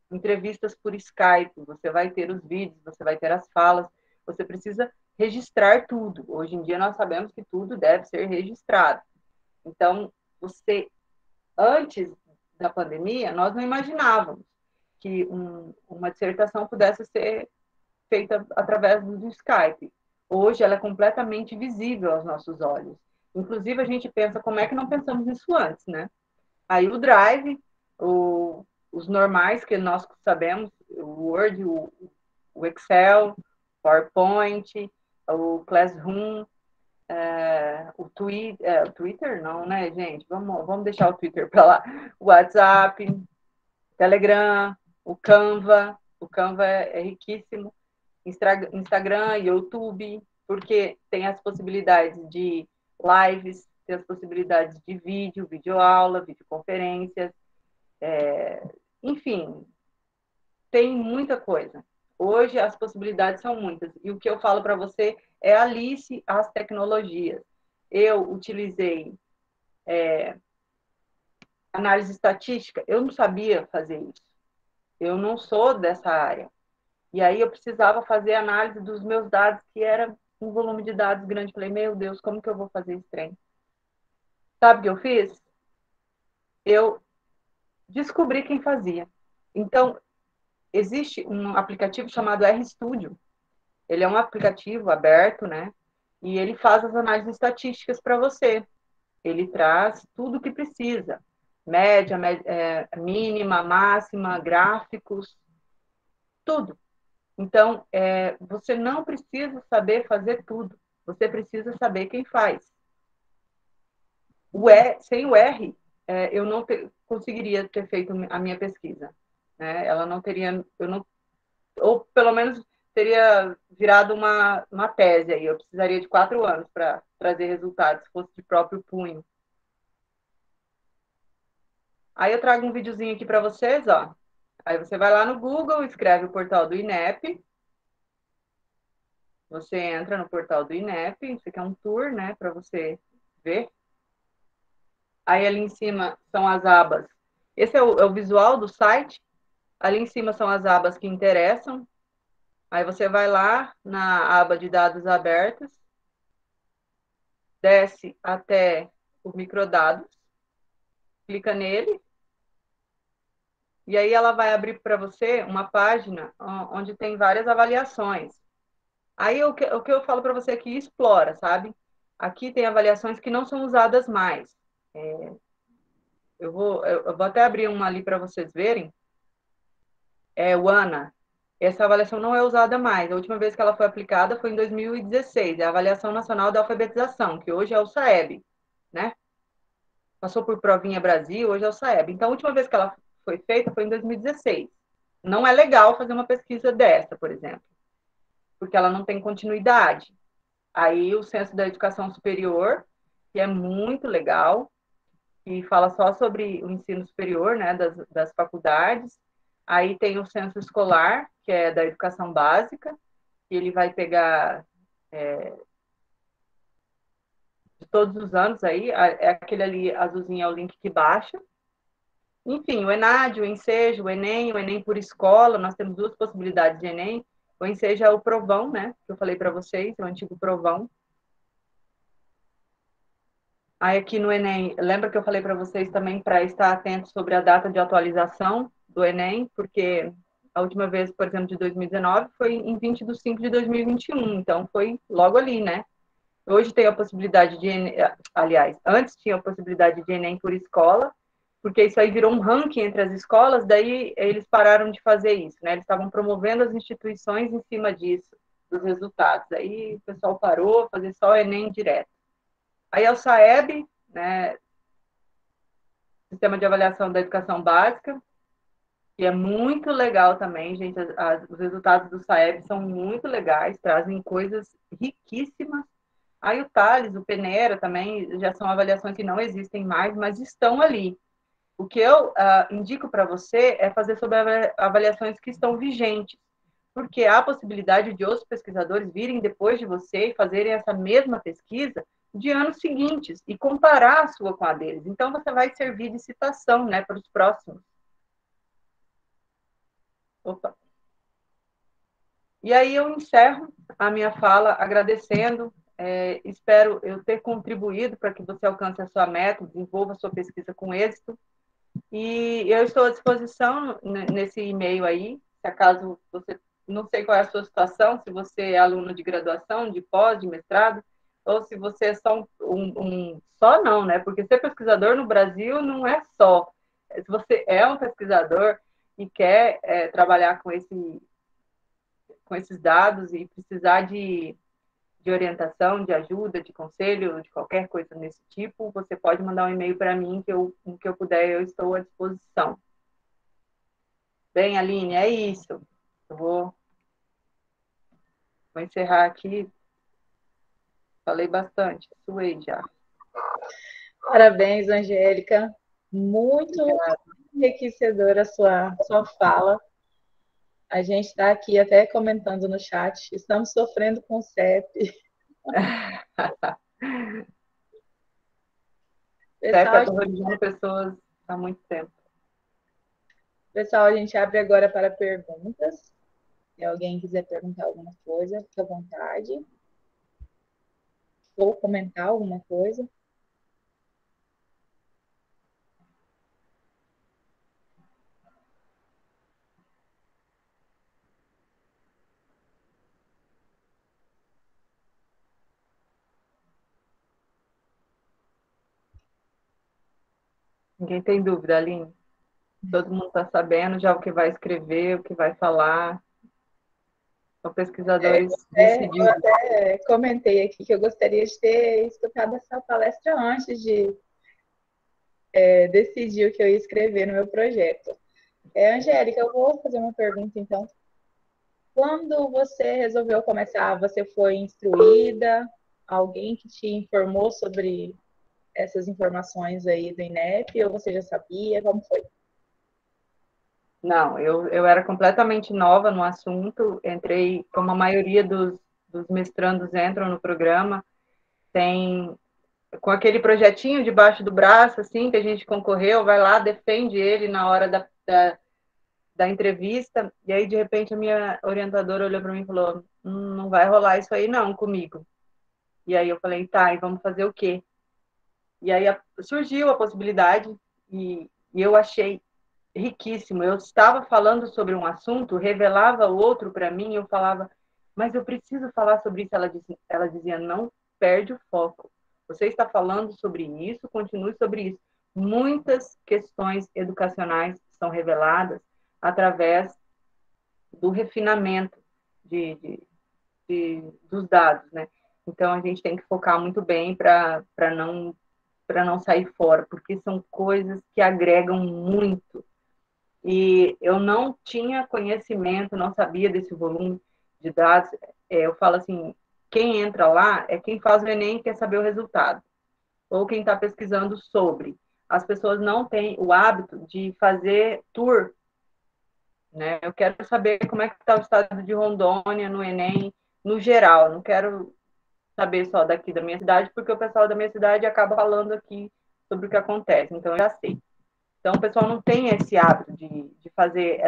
S4: entrevistas por Skype. Você vai ter os vídeos, você vai ter as falas, você precisa registrar tudo. Hoje em dia nós sabemos que tudo deve ser registrado. Então, antes da pandemia, nós não imaginávamos que uma dissertação pudesse ser feita através do Skype. Hoje ela é completamente visível aos nossos olhos. Inclusive, a gente pensa, como é que não pensamos nisso antes, né? Aí o Drive, os normais que nós sabemos, o Word, o Excel, o PowerPoint, o Classroom, o Twitter não, né, gente? Vamos deixar o Twitter para lá. O WhatsApp, Telegram, o Canva é riquíssimo. Instagram, YouTube, porque tem as possibilidades de lives, tem as possibilidades de videoaula, videoconferências, enfim, tem muita coisa. Hoje as possibilidades são muitas. E o que eu falo para você é alice as tecnologias. Eu utilizei análise estatística, eu não sabia fazer isso. Eu não sou dessa área. E aí eu precisava fazer análise dos meus dados, que era um volume de dados grande. Falei, meu Deus, como que eu vou fazer esse trem? Sabe o que eu fiz? Eu descobri quem fazia. Então, existe um aplicativo chamado RStudio. Ele é um aplicativo aberto, né? E ele faz as análises estatísticas para você. Ele traz tudo o que precisa. Média, mínima, máxima, gráficos, tudo. Então, você não precisa saber fazer tudo. Você precisa saber quem faz. Sem o R, eu não conseguiria ter feito a minha pesquisa. Né? Ela não teria, ou pelo menos teria virado uma tese aí. Eu precisaria de 4 anos para trazer resultados, se fosse de próprio punho. Aí eu trago um videozinho aqui para vocês, ó. Aí você vai lá no Google, escreve o portal do INEP. Você entra no portal do INEP, isso aqui é um tour, né, para você ver. Aí ali em cima são as abas. Esse é o visual do site. Ali em cima são as abas que interessam. Aí você vai lá na aba de dados abertos, desce até o microdados, clica nele, e aí ela vai abrir para você uma página onde tem várias avaliações. Aí o que eu falo para você aqui, explora, sabe? Aqui tem avaliações que não são usadas mais. Eu vou até abrir uma ali para vocês verem. O ANA. Essa avaliação não é usada mais. A última vez que ela foi aplicada foi em 2016. É a Avaliação Nacional da Alfabetização, que hoje é o SAEB, né? Passou por Provinha Brasil, hoje é o SAEB. Então, a última vez que ela foi feita foi em 2016. Não é legal fazer uma pesquisa dessa, por exemplo, porque ela não tem continuidade. Aí o Censo da Educação Superior, que é muito legal, que fala só sobre o ensino superior, né, das faculdades. Aí tem o censo escolar, que é da educação básica, que ele vai pegar de todos os anos aí, é aquele ali azulzinho, é o link que baixa. Enfim, o ENAD, o ENSEJ, o Enem por escola, nós temos 2 possibilidades de Enem. O ENSEJ é o Provão, né, que eu falei para vocês, é o antigo Provão. Aí aqui no Enem, lembra que eu falei para vocês também para estar atento sobre a data de atualização do Enem, porque a última vez, por exemplo, de 2019, foi em 20 de 5 de 2021, então foi logo ali, né? Hoje tem a possibilidade de Enem, aliás, antes tinha a possibilidade de Enem por escola, porque isso aí virou um ranking entre as escolas, daí eles pararam de fazer isso, né? Eles estavam promovendo as instituições em cima disso, dos resultados. Aí o pessoal parou, fazer só o Enem direto. Aí é o SAEB, né, Sistema de Avaliação da Educação Básica, que é muito legal também, gente. Os resultados do SAEB são muito legais, trazem coisas riquíssimas. Aí o Thales, o Penera também, já são avaliações que não existem mais, mas estão ali. O que eu indico para você é fazer sobre avaliações que estão vigentes, porque há a possibilidade de outros pesquisadores virem depois de você e fazerem essa mesma pesquisa de anos seguintes e comparar a sua com a deles. Então, você vai servir de citação, né, para os próximos. Opa. E aí eu encerro a minha fala agradecendo, espero eu ter contribuído para que você alcance a sua meta, desenvolva a sua pesquisa com êxito, e eu estou à disposição nesse e-mail aí, se acaso você, não sei qual é a sua situação, se você é aluno de graduação, de pós, de mestrado, ou se você é só só não, né? Porque ser pesquisador no Brasil não é só. Se você é um pesquisador e quer trabalhar com esses dados e precisar de orientação, de ajuda, de conselho, de qualquer coisa desse tipo, você pode mandar um e-mail para mim, que no que eu puder, eu estou à disposição. Bem, Aline, é isso. Eu vou encerrar aqui. Falei bastante, suei já.
S3: Parabéns, Angélica. Muito enriquecedora a sua fala. A gente está aqui até comentando no chat. Estamos sofrendo com o CEP.
S4: CEP aterrorizando pessoas há muito tempo.
S3: Pessoal, a gente abre agora para perguntas. Se alguém quiser perguntar alguma coisa, fique à vontade. ou comentar alguma coisa.
S4: Ninguém tem dúvida, Aline? Todo mundo está sabendo já o que vai escrever, o que vai falar. São pesquisadores
S3: Eu
S4: decididos.
S3: até comentei aqui que eu gostaria de ter escutado essa palestra antes de decidir o que eu ia escrever no meu projeto. Angélica, eu vou fazer uma pergunta, então. Quando você resolveu começar, você foi instruída? Alguém que te informou sobre essas informações aí do INEP? Ou você já sabia? Como foi?
S4: Não, eu era completamente nova no assunto, entrei, como a maioria dos mestrandos entram no programa, tem com aquele projetinho debaixo do braço, assim, que a gente concorreu, vai lá, defende ele na hora da entrevista, e aí, de repente, a minha orientadora olhou para mim e falou, não vai rolar isso aí não comigo. E aí eu falei, tá, e vamos fazer o quê? E aí surgiu a possibilidade, e eu achei riquíssimo. Eu estava falando sobre um assunto, revelava outro para mim, eu falava, mas eu preciso falar sobre isso. Ela dizia, não perde o foco. Você está falando sobre isso, continue sobre isso. Muitas questões educacionais são reveladas através do refinamento dos dados, né? Então, a gente tem que focar muito bem para não sair fora, porque são coisas que agregam muito. E eu não tinha conhecimento, não sabia desse volume de dados. Eu falo assim, quem entra lá é quem faz o Enem e quer saber o resultado, ou quem está pesquisando sobre. As pessoas não têm o hábito de fazer tour, né? Eu quero saber como é que está o estado de Rondônia no Enem, no geral. Não quero saber só daqui da minha cidade, porque o pessoal da minha cidade acaba falando aqui sobre o que acontece. Então, eu já sei. Então, o pessoal não tem esse hábito de fazer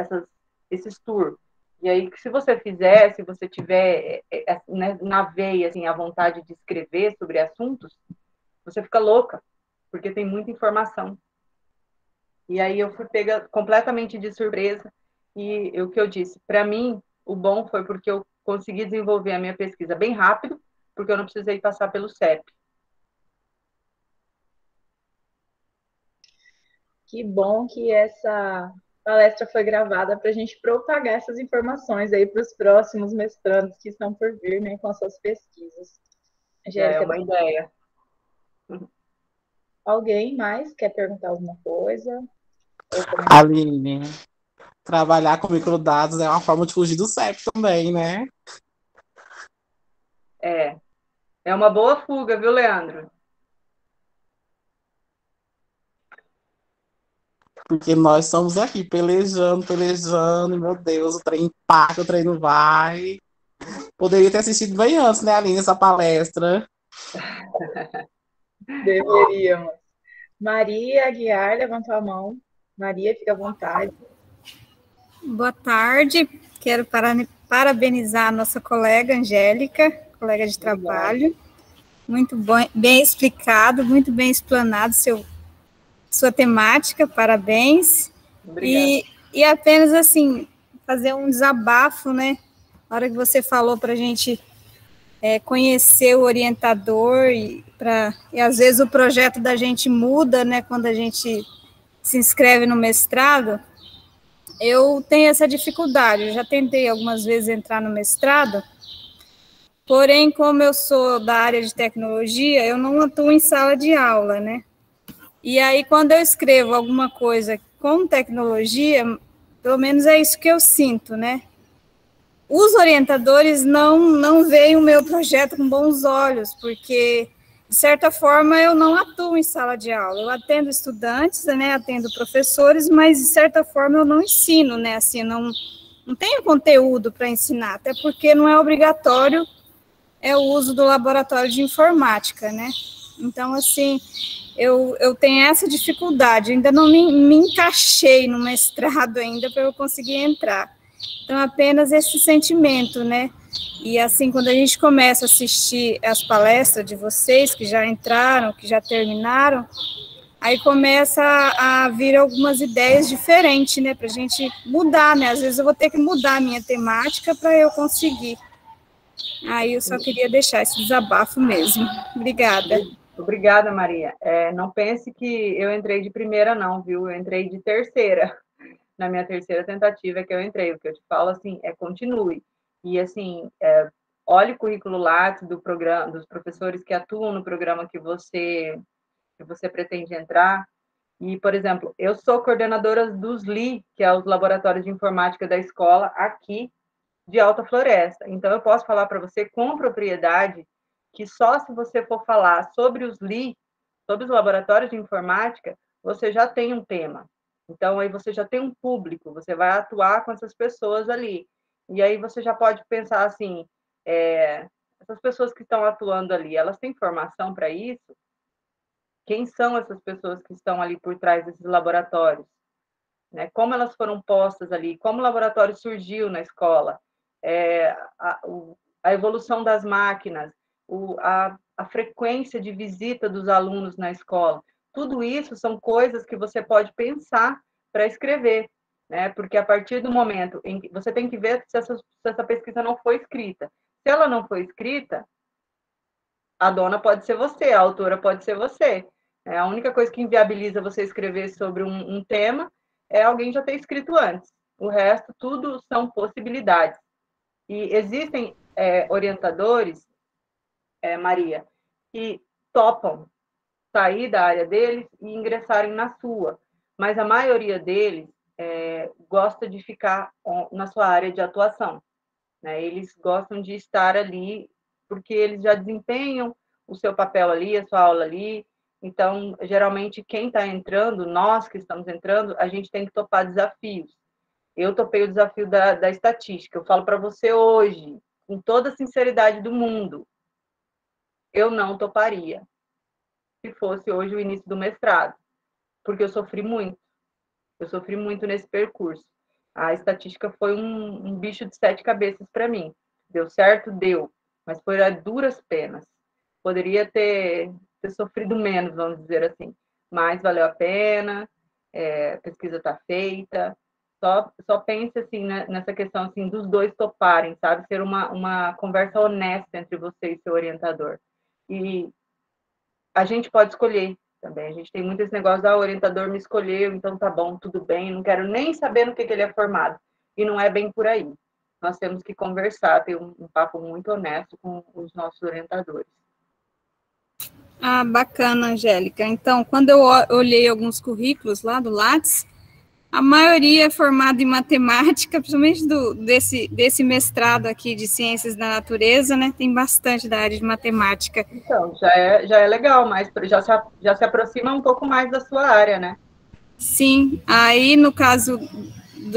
S4: esses tours. E aí, se você fizer, se você tiver né, na veia, assim, a vontade de escrever sobre assuntos, você fica louca, porque tem muita informação. E aí eu fui pega completamente de surpresa. E o que eu disse, para mim, o bom foi porque eu consegui desenvolver a minha pesquisa bem rápido, porque eu não precisei passar pelo CEP.
S3: Que bom que essa palestra foi gravada para a gente propagar essas informações aí para os próximos mestrandos que estão por vir, né, com as suas pesquisas. Angélica,
S4: É uma ideia.
S3: Alguém mais quer perguntar alguma coisa?
S1: Aline, trabalhar com microdados é uma forma de fugir do CEP também, né?
S4: É uma boa fuga, viu, Leandro?
S1: Porque nós estamos aqui pelejando, pelejando, meu Deus, o trem empata, o trem não vai. Poderia ter assistido bem antes, né, Aline, essa palestra.
S3: Deveríamos. Maria Aguiar levantou a mão. Maria, fica à vontade.
S2: Boa tarde. Quero parabenizar a nossa colega Angélica, colega de trabalho. Muito bem explicado, muito bem explanado sua temática, parabéns. E apenas assim, fazer um desabafo, né? Na hora que você falou para a gente conhecer o orientador e às vezes o projeto da gente muda, né? Quando a gente se inscreve no mestrado, eu tenho essa dificuldade. Eu já tentei algumas vezes entrar no mestrado, porém, como eu sou da área de tecnologia, eu não atuo em sala de aula, né? E aí, quando eu escrevo alguma coisa com tecnologia, pelo menos é isso que eu sinto, né? Os orientadores não veem o meu projeto com bons olhos, porque, de certa forma, eu não atuo em sala de aula. Eu atendo estudantes, né, atendo professores, mas, de certa forma, eu não ensino, né? Assim, não tenho conteúdo para ensinar, até porque não é obrigatório o uso do laboratório de informática, né? Então, assim, eu tenho essa dificuldade, ainda não me encaixei no mestrado ainda para eu conseguir entrar. Então, apenas esse sentimento, né, E assim, quando a gente começa a assistir as palestras de vocês, que já entraram, que já terminaram, aí começa a vir algumas ideias diferentes, né, para a gente mudar, né? Às vezes eu vou ter que mudar a minha temática para eu conseguir. Aí eu só queria deixar esse desabafo mesmo. Obrigada.
S4: Obrigada, Maria. Não pense que eu entrei de primeira, não, viu? Eu entrei de terceira. Na minha terceira tentativa é que eu entrei. O que eu te falo, assim, continue. E, assim, olhe o currículo Lattes do programa, dos professores que atuam no programa que você pretende entrar. E, por exemplo, eu sou coordenadora dos LI, que é os Laboratórios de Informática da escola, aqui de Alta Floresta. Então, eu posso falar para você com propriedade que só se você for falar sobre os LI, sobre os laboratórios de informática, você já tem um tema. Então, aí você já tem um público, você vai atuar com essas pessoas ali. E aí você já pode pensar assim, essas pessoas que estão atuando ali, elas têm formação para isso? Quem são essas pessoas que estão ali por trás desses laboratórios? Né? Como elas foram postas ali? Como o laboratório surgiu na escola? A evolução das máquinas, a frequência de visita dos alunos na escola. Tudo isso são coisas que você pode pensar para escrever, né? Porque a partir do momento em que você tem que ver se essa pesquisa não foi escrita. Se ela não foi escrita, a dona pode ser você, a autora pode ser você. A única coisa que inviabiliza você escrever sobre um tema é alguém já ter escrito antes. O resto, tudo são possibilidades. E existem orientadores, Maria, que topam sair da área deles e ingressarem na sua, mas a maioria deles gosta de ficar na sua área de atuação, né? Eles gostam de estar ali porque eles já desempenham o seu papel ali, a sua aula ali. Então, geralmente, quem está entrando, nós que estamos entrando, a gente tem que topar desafios. Eu topei o desafio da estatística. Eu falo para você hoje, com toda a sinceridade do mundo, eu não toparia se fosse hoje o início do mestrado, porque eu sofri muito. Eu sofri muito nesse percurso. A estatística foi um bicho de 7 cabeças para mim. Deu certo? Deu. Mas foi a duras penas. Poderia ter sofrido menos, vamos dizer assim. Mas valeu a pena, a pesquisa está feita. Só pense assim, né, nessa questão assim, dos dois toparem, sabe? Ser uma conversa honesta entre você e seu orientador. E a gente pode escolher também. A gente tem muito esse negócio, o orientador me escolheu, então tá bom, tudo bem, não quero nem saber no que ele é formado. E não é bem por aí. Nós temos que conversar, ter um papo muito honesto com os nossos orientadores.
S2: Ah, bacana, Angélica. Então, quando eu olhei alguns currículos lá do Lattes, a maioria é formada em matemática, principalmente desse mestrado aqui de Ciências da Natureza, né? Tem bastante da área de matemática.
S4: Então, já é legal, mas já se aproxima um pouco mais da sua área, né?
S2: Sim, aí no caso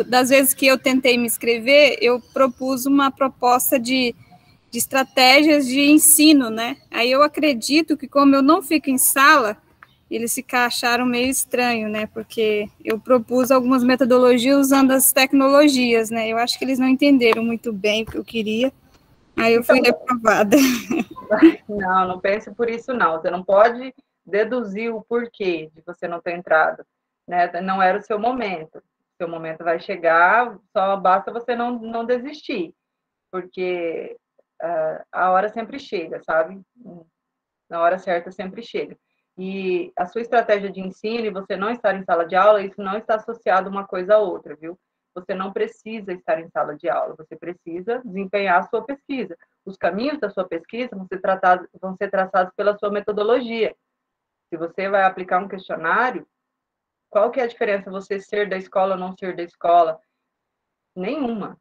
S2: das vezes que eu tentei me inscrever, eu propus uma proposta de estratégias de ensino, né? Aí eu acredito que como eu não fico em sala, eles se acharam meio estranho, né? Porque eu propus algumas metodologias usando as tecnologias, né? Eu acho que eles não entenderam muito bem o que eu queria, aí eu fui reprovada.
S4: Não pense por isso, não. Você não pode deduzir o porquê de você não ter entrado, né? Não era o seu momento. Seu momento vai chegar, só basta você não desistir, porque a hora sempre chega, sabe? Na hora certa sempre chega. E a sua estratégia de ensino e você não estar em sala de aula, isso não está associado uma coisa a outra, viu? Você não precisa estar em sala de aula, você precisa desempenhar a sua pesquisa. Os caminhos da sua pesquisa vão ser traçados pela sua metodologia. Se você vai aplicar um questionário, qual que é a diferença você ser da escola ou não ser da escola? Nenhuma.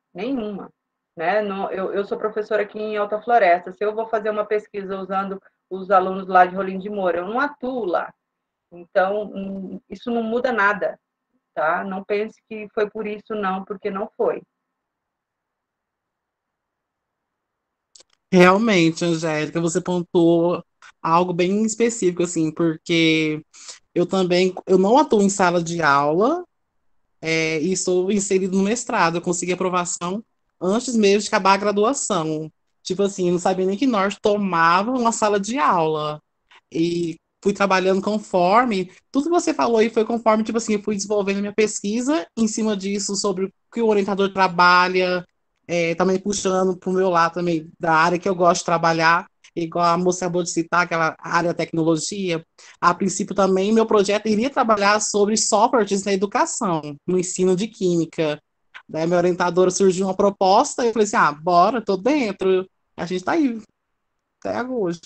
S4: Né? Eu sou professora aqui em Alta Floresta. Se eu vou fazer uma pesquisa usando os alunos lá de Rolim de Moura, eu não atuo lá. Então, isso não muda nada, tá? Não pense que foi por isso, não, porque não foi.
S1: Realmente, Angélica, você pontuou algo bem específico, assim, porque eu não atuo em sala de aula, e estou inserido no mestrado. Eu consegui aprovação antes mesmo de acabar a graduação. Tipo assim, não sabia nem que nós tomava uma sala de aula. E fui trabalhando conforme, tudo que você falou aí foi conforme, tipo assim, eu fui desenvolvendo minha pesquisa em cima disso, sobre o que o orientador trabalha, também puxando para o meu lado também, da área que eu gosto de trabalhar, igual a moça acabou de citar, aquela área tecnologia. A princípio também, meu projeto iria trabalhar sobre softwares na educação, no ensino de química. Daí minha orientadora surgiu uma proposta, e eu falei assim, bora, tô dentro. A gente tá aí, até hoje.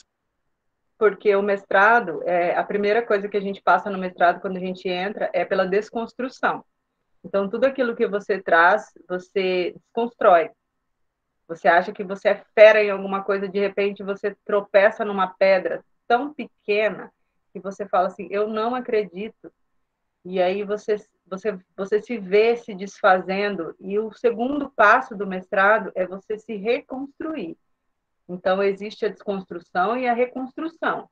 S4: Porque o mestrado, a primeira coisa que a gente passa no mestrado quando a gente entra é pela desconstrução. Então, tudo aquilo que você traz, você desconstrói. Você acha que você é fera em alguma coisa, de repente você tropeça numa pedra tão pequena que você fala assim, eu não acredito. E aí você se vê se desfazendo. E o segundo passo do mestrado é você se reconstruir. Então, existe a desconstrução e a reconstrução.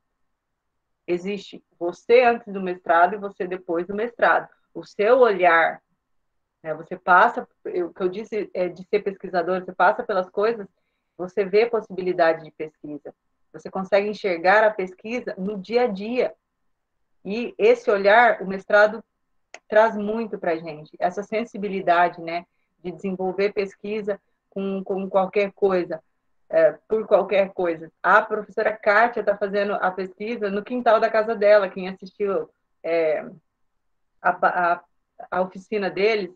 S4: Existe você antes do mestrado e você depois do mestrado. O seu olhar, né, você passa, o que eu disse de ser pesquisador, você passa pelas coisas, você vê possibilidade de pesquisa. Você consegue enxergar a pesquisa no dia a dia. E esse olhar, o mestrado traz muito para a gente, essa sensibilidade, né, de desenvolver pesquisa com qualquer coisa, por qualquer coisa. A professora Kátia está fazendo a pesquisa no quintal da casa dela, quem assistiu a, a, a oficina deles,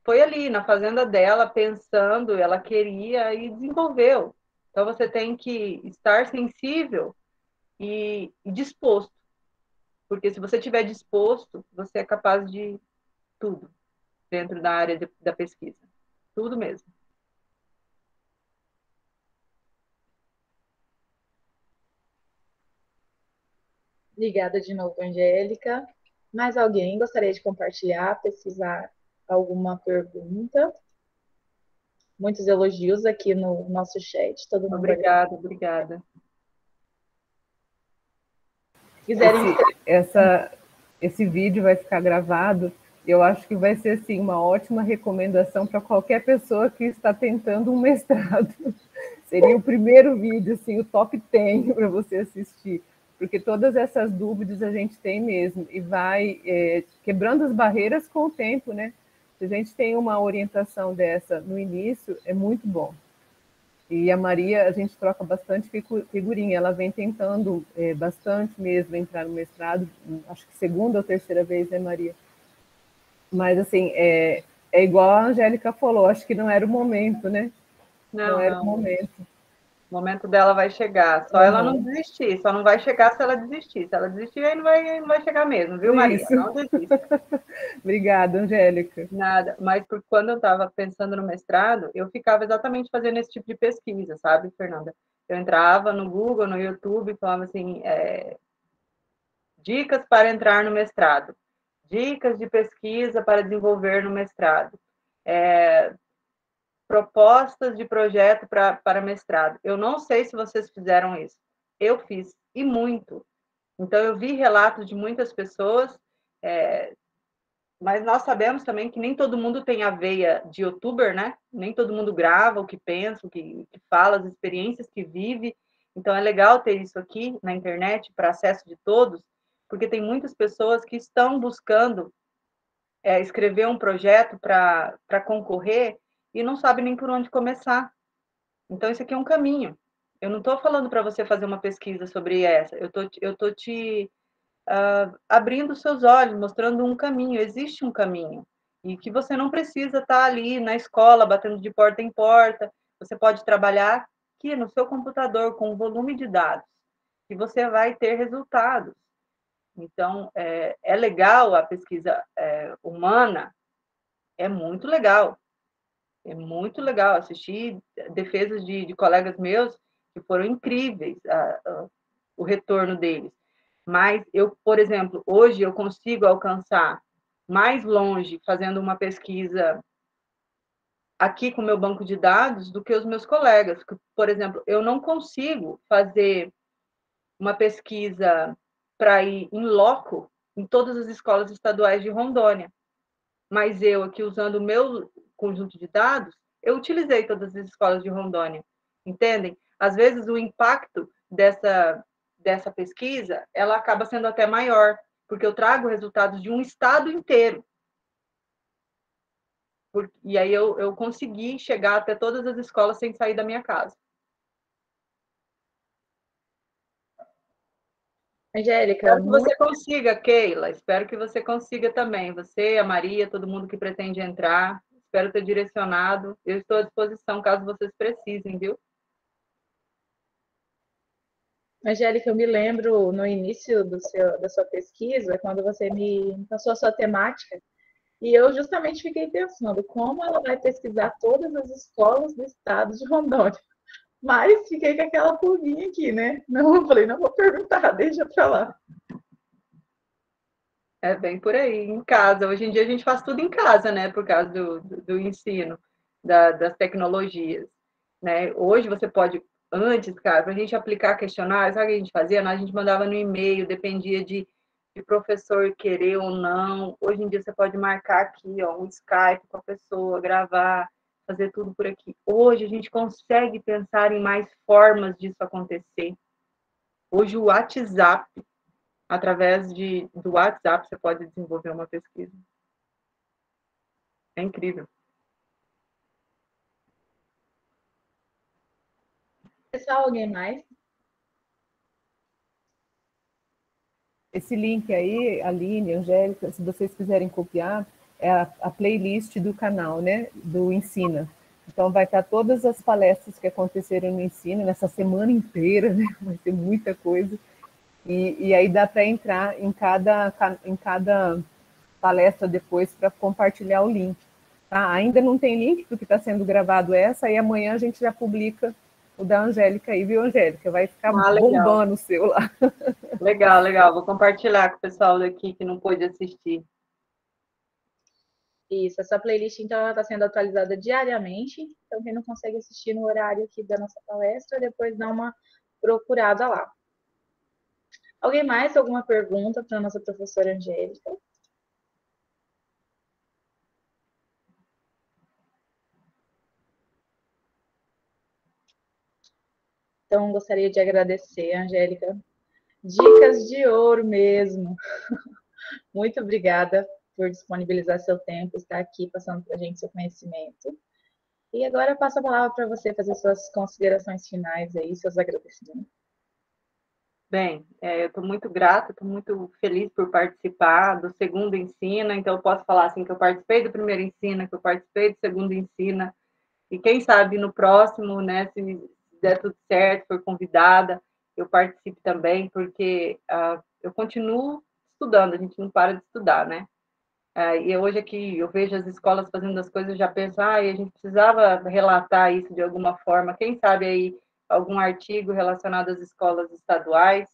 S4: foi ali na fazenda dela, pensando, ela queria e desenvolveu. Então, você tem que estar sensível e disposto, porque se você estiver disposto, você é capaz de tudo dentro da área da pesquisa. Tudo mesmo.
S3: Obrigada de novo, Angélica. Mais alguém gostaria de compartilhar, pesquisar alguma pergunta? Muitos elogios aqui no nosso chat, todo mundo
S4: Obrigada, obrigada.
S3: quiserem
S5: esse vídeo vai ficar gravado. Eu acho que vai ser assim, uma ótima recomendação para qualquer pessoa que está tentando um mestrado. Seria o primeiro vídeo, assim, o top 10 para você assistir, porque todas essas dúvidas a gente tem mesmo, e vai quebrando as barreiras com o tempo, né? Se a gente tem uma orientação dessa no início, é muito bom. E a Maria, a gente troca bastante figurinha, ela vem tentando bastante mesmo entrar no mestrado, acho que segunda ou terceira vez, né, Maria? Mas, assim, é igual a Angélica falou, acho que não era o momento, né? Não era o momento.
S4: O momento dela vai chegar, só ela não desistir, só não vai chegar se ela desistir. Se ela desistir, aí não vai chegar mesmo, viu, Maria?
S5: Isso.
S4: Não desista.
S5: Obrigada, Angélica.
S4: Nada, mas quando eu estava pensando no mestrado, eu ficava exatamente fazendo esse tipo de pesquisa, sabe, Fernanda? Eu entrava no Google, no YouTube, e falava assim, dicas para entrar no mestrado, dicas de pesquisa para desenvolver no mestrado, propostas de projeto para mestrado. Eu não sei se vocês fizeram isso. Eu fiz, e muito. Então, eu vi relatos de muitas pessoas, mas nós sabemos também que nem todo mundo tem a veia de youtuber, né? Nem todo mundo grava o que pensa, o que fala, as experiências que vive. Então, é legal ter isso aqui na internet para acesso de todos, porque tem muitas pessoas que estão buscando escrever um projeto para concorrer e não sabem nem por onde começar. Então, isso aqui é um caminho. Eu não estou falando para você fazer uma pesquisa sobre essa, eu tô te abrindo seus olhos, mostrando um caminho. Existe um caminho. E que você não precisa estar ali na escola, batendo de porta em porta. Você pode trabalhar aqui no seu computador com um volume de dados e você vai ter resultados. Então, é legal a pesquisa humana, é muito legal. É muito legal assistir defesas de colegas meus que foram incríveis, o retorno deles. Mas eu, por exemplo, hoje eu consigo alcançar mais longe fazendo uma pesquisa aqui com o meu banco de dados do que os meus colegas. Por exemplo, eu não consigo fazer uma pesquisa para ir em loco em todas as escolas estaduais de Rondônia. Mas eu aqui usando o meu conjunto de dados, eu utilizei todas as escolas de Rondônia, entendem? Às vezes o impacto dessa pesquisa, ela acaba sendo até maior, porque eu trago resultados de um estado inteiro. E aí eu consegui chegar até todas as escolas sem sair da minha casa.
S3: Angélica,
S4: Espero que você consiga, Keila. Espero que você consiga também. Você, a Maria, todo mundo que pretende entrar. Espero ter direcionado. Eu estou à disposição caso vocês precisem, viu?
S3: Angélica, eu me lembro no início da sua pesquisa, quando você me passou a sua temática, e eu justamente fiquei pensando como ela vai pesquisar todas as escolas do estado de Rondônia. Mas fiquei com aquela pulguinha aqui, né? Não, eu falei, não vou perguntar, deixa para lá.
S4: É bem por aí, em casa. Hoje em dia a gente faz tudo em casa, né? Por causa do ensino, das tecnologias. Né? Hoje você pode, antes, cara, para a gente aplicar questionário, sabe o que a gente fazia? A gente mandava no e-mail, dependia de professor querer ou não. Hoje em dia você pode marcar aqui, ó, um Skype com a pessoa, gravar, fazer tudo por aqui. Hoje a gente consegue pensar em mais formas disso acontecer. Hoje o WhatsApp, através do WhatsApp, você pode desenvolver uma pesquisa. É incrível.
S3: Pessoal, alguém mais?
S5: Esse link aí, Aline, Angélica, se vocês quiserem copiar, é a playlist do canal, né, do Ensina. Então, vai estar todas as palestras que aconteceram no Ensina, nessa semana inteira, né, vai ter muita coisa. E aí dá para entrar em cada palestra depois para compartilhar o link. Tá? Ainda não tem link, porque está sendo gravado essa, e amanhã a gente já publica o da Angélica aí, viu, Angélica? Vai ficar bombando o seu lá.
S4: Legal, legal. Vou compartilhar com o pessoal daqui que não pôde assistir.
S3: Isso, essa playlist, então, ela está sendo atualizada diariamente. Então, quem não consegue assistir no horário aqui da nossa palestra, depois dá uma procurada lá. Alguém mais? Alguma pergunta para a nossa professora Angélica? Então, gostaria de agradecer, Angélica. Dicas de ouro mesmo. Muito obrigada por disponibilizar seu tempo, estar aqui passando para a gente seu conhecimento. E agora eu passo a palavra para você fazer suas considerações finais aí, seus agradecimentos.
S4: Bem, eu estou muito grata, estou muito feliz por participar do segundo Ensina, então eu posso falar assim que eu participei do primeiro Ensina, que eu participei do segundo Ensina, e quem sabe no próximo, né, se der tudo certo, for convidada, eu participe também, porque eu continuo estudando, a gente não para de estudar, né? E hoje aqui eu vejo as escolas fazendo as coisas, eu já penso, a gente precisava relatar isso de alguma forma, quem sabe aí algum artigo relacionado às escolas estaduais,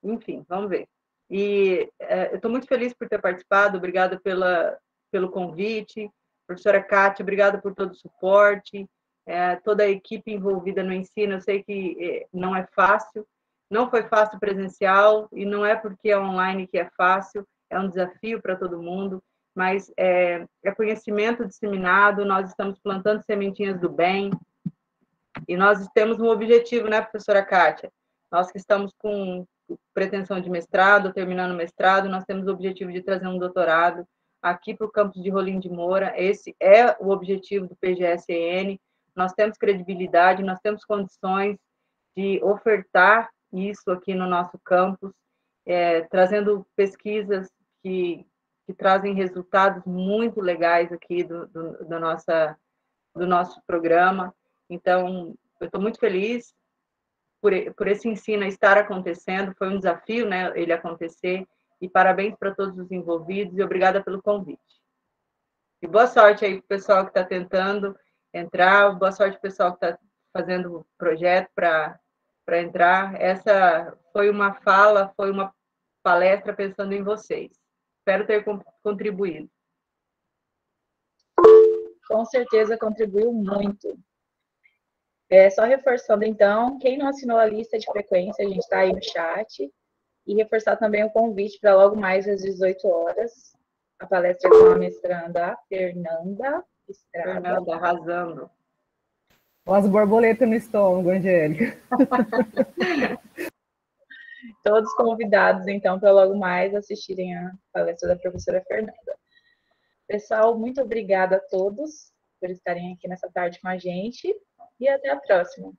S4: enfim, vamos ver. E eu estou muito feliz por ter participado, obrigada pelo convite, professora Kátia, obrigada por todo o suporte, toda a equipe envolvida no ensino, eu sei que não é fácil, não foi fácil presencial, e não é porque é online que é fácil, é um desafio para todo mundo, mas é conhecimento disseminado, nós estamos plantando sementinhas do bem, e nós temos um objetivo, né, professora Kátia? Nós que estamos com pretensão de mestrado, terminando o mestrado, nós temos o objetivo de trazer um doutorado aqui para o campus de Rolim de Moura. Esse é o objetivo do PGSN. Nós temos credibilidade, nós temos condições de ofertar isso aqui no nosso campus, trazendo pesquisas que trazem resultados muito legais aqui do nosso programa. Então, eu estou muito feliz por esse ensino estar acontecendo, foi um desafio, né, ele acontecer, e parabéns para todos os envolvidos, e obrigada pelo convite. E boa sorte aí para o pessoal que está tentando entrar, boa sorte para o pessoal que está fazendo o projeto para entrar. Essa foi uma palestra pensando em vocês. Espero ter contribuído.
S3: Com certeza contribuiu muito. Só reforçando, então, quem não assinou a lista de frequência, a gente está aí no chat. E reforçar também o convite para logo mais às 18 horas, a palestra com a mestranda Fernanda Estrada.
S4: Fernanda, arrasando.
S5: Olha as borboletas no estômago, Angélica.
S3: Todos convidados, então, para logo mais assistirem a palestra da professora Fernanda. Pessoal, muito obrigada a todos por estarem aqui nessa tarde com a gente e até a próxima.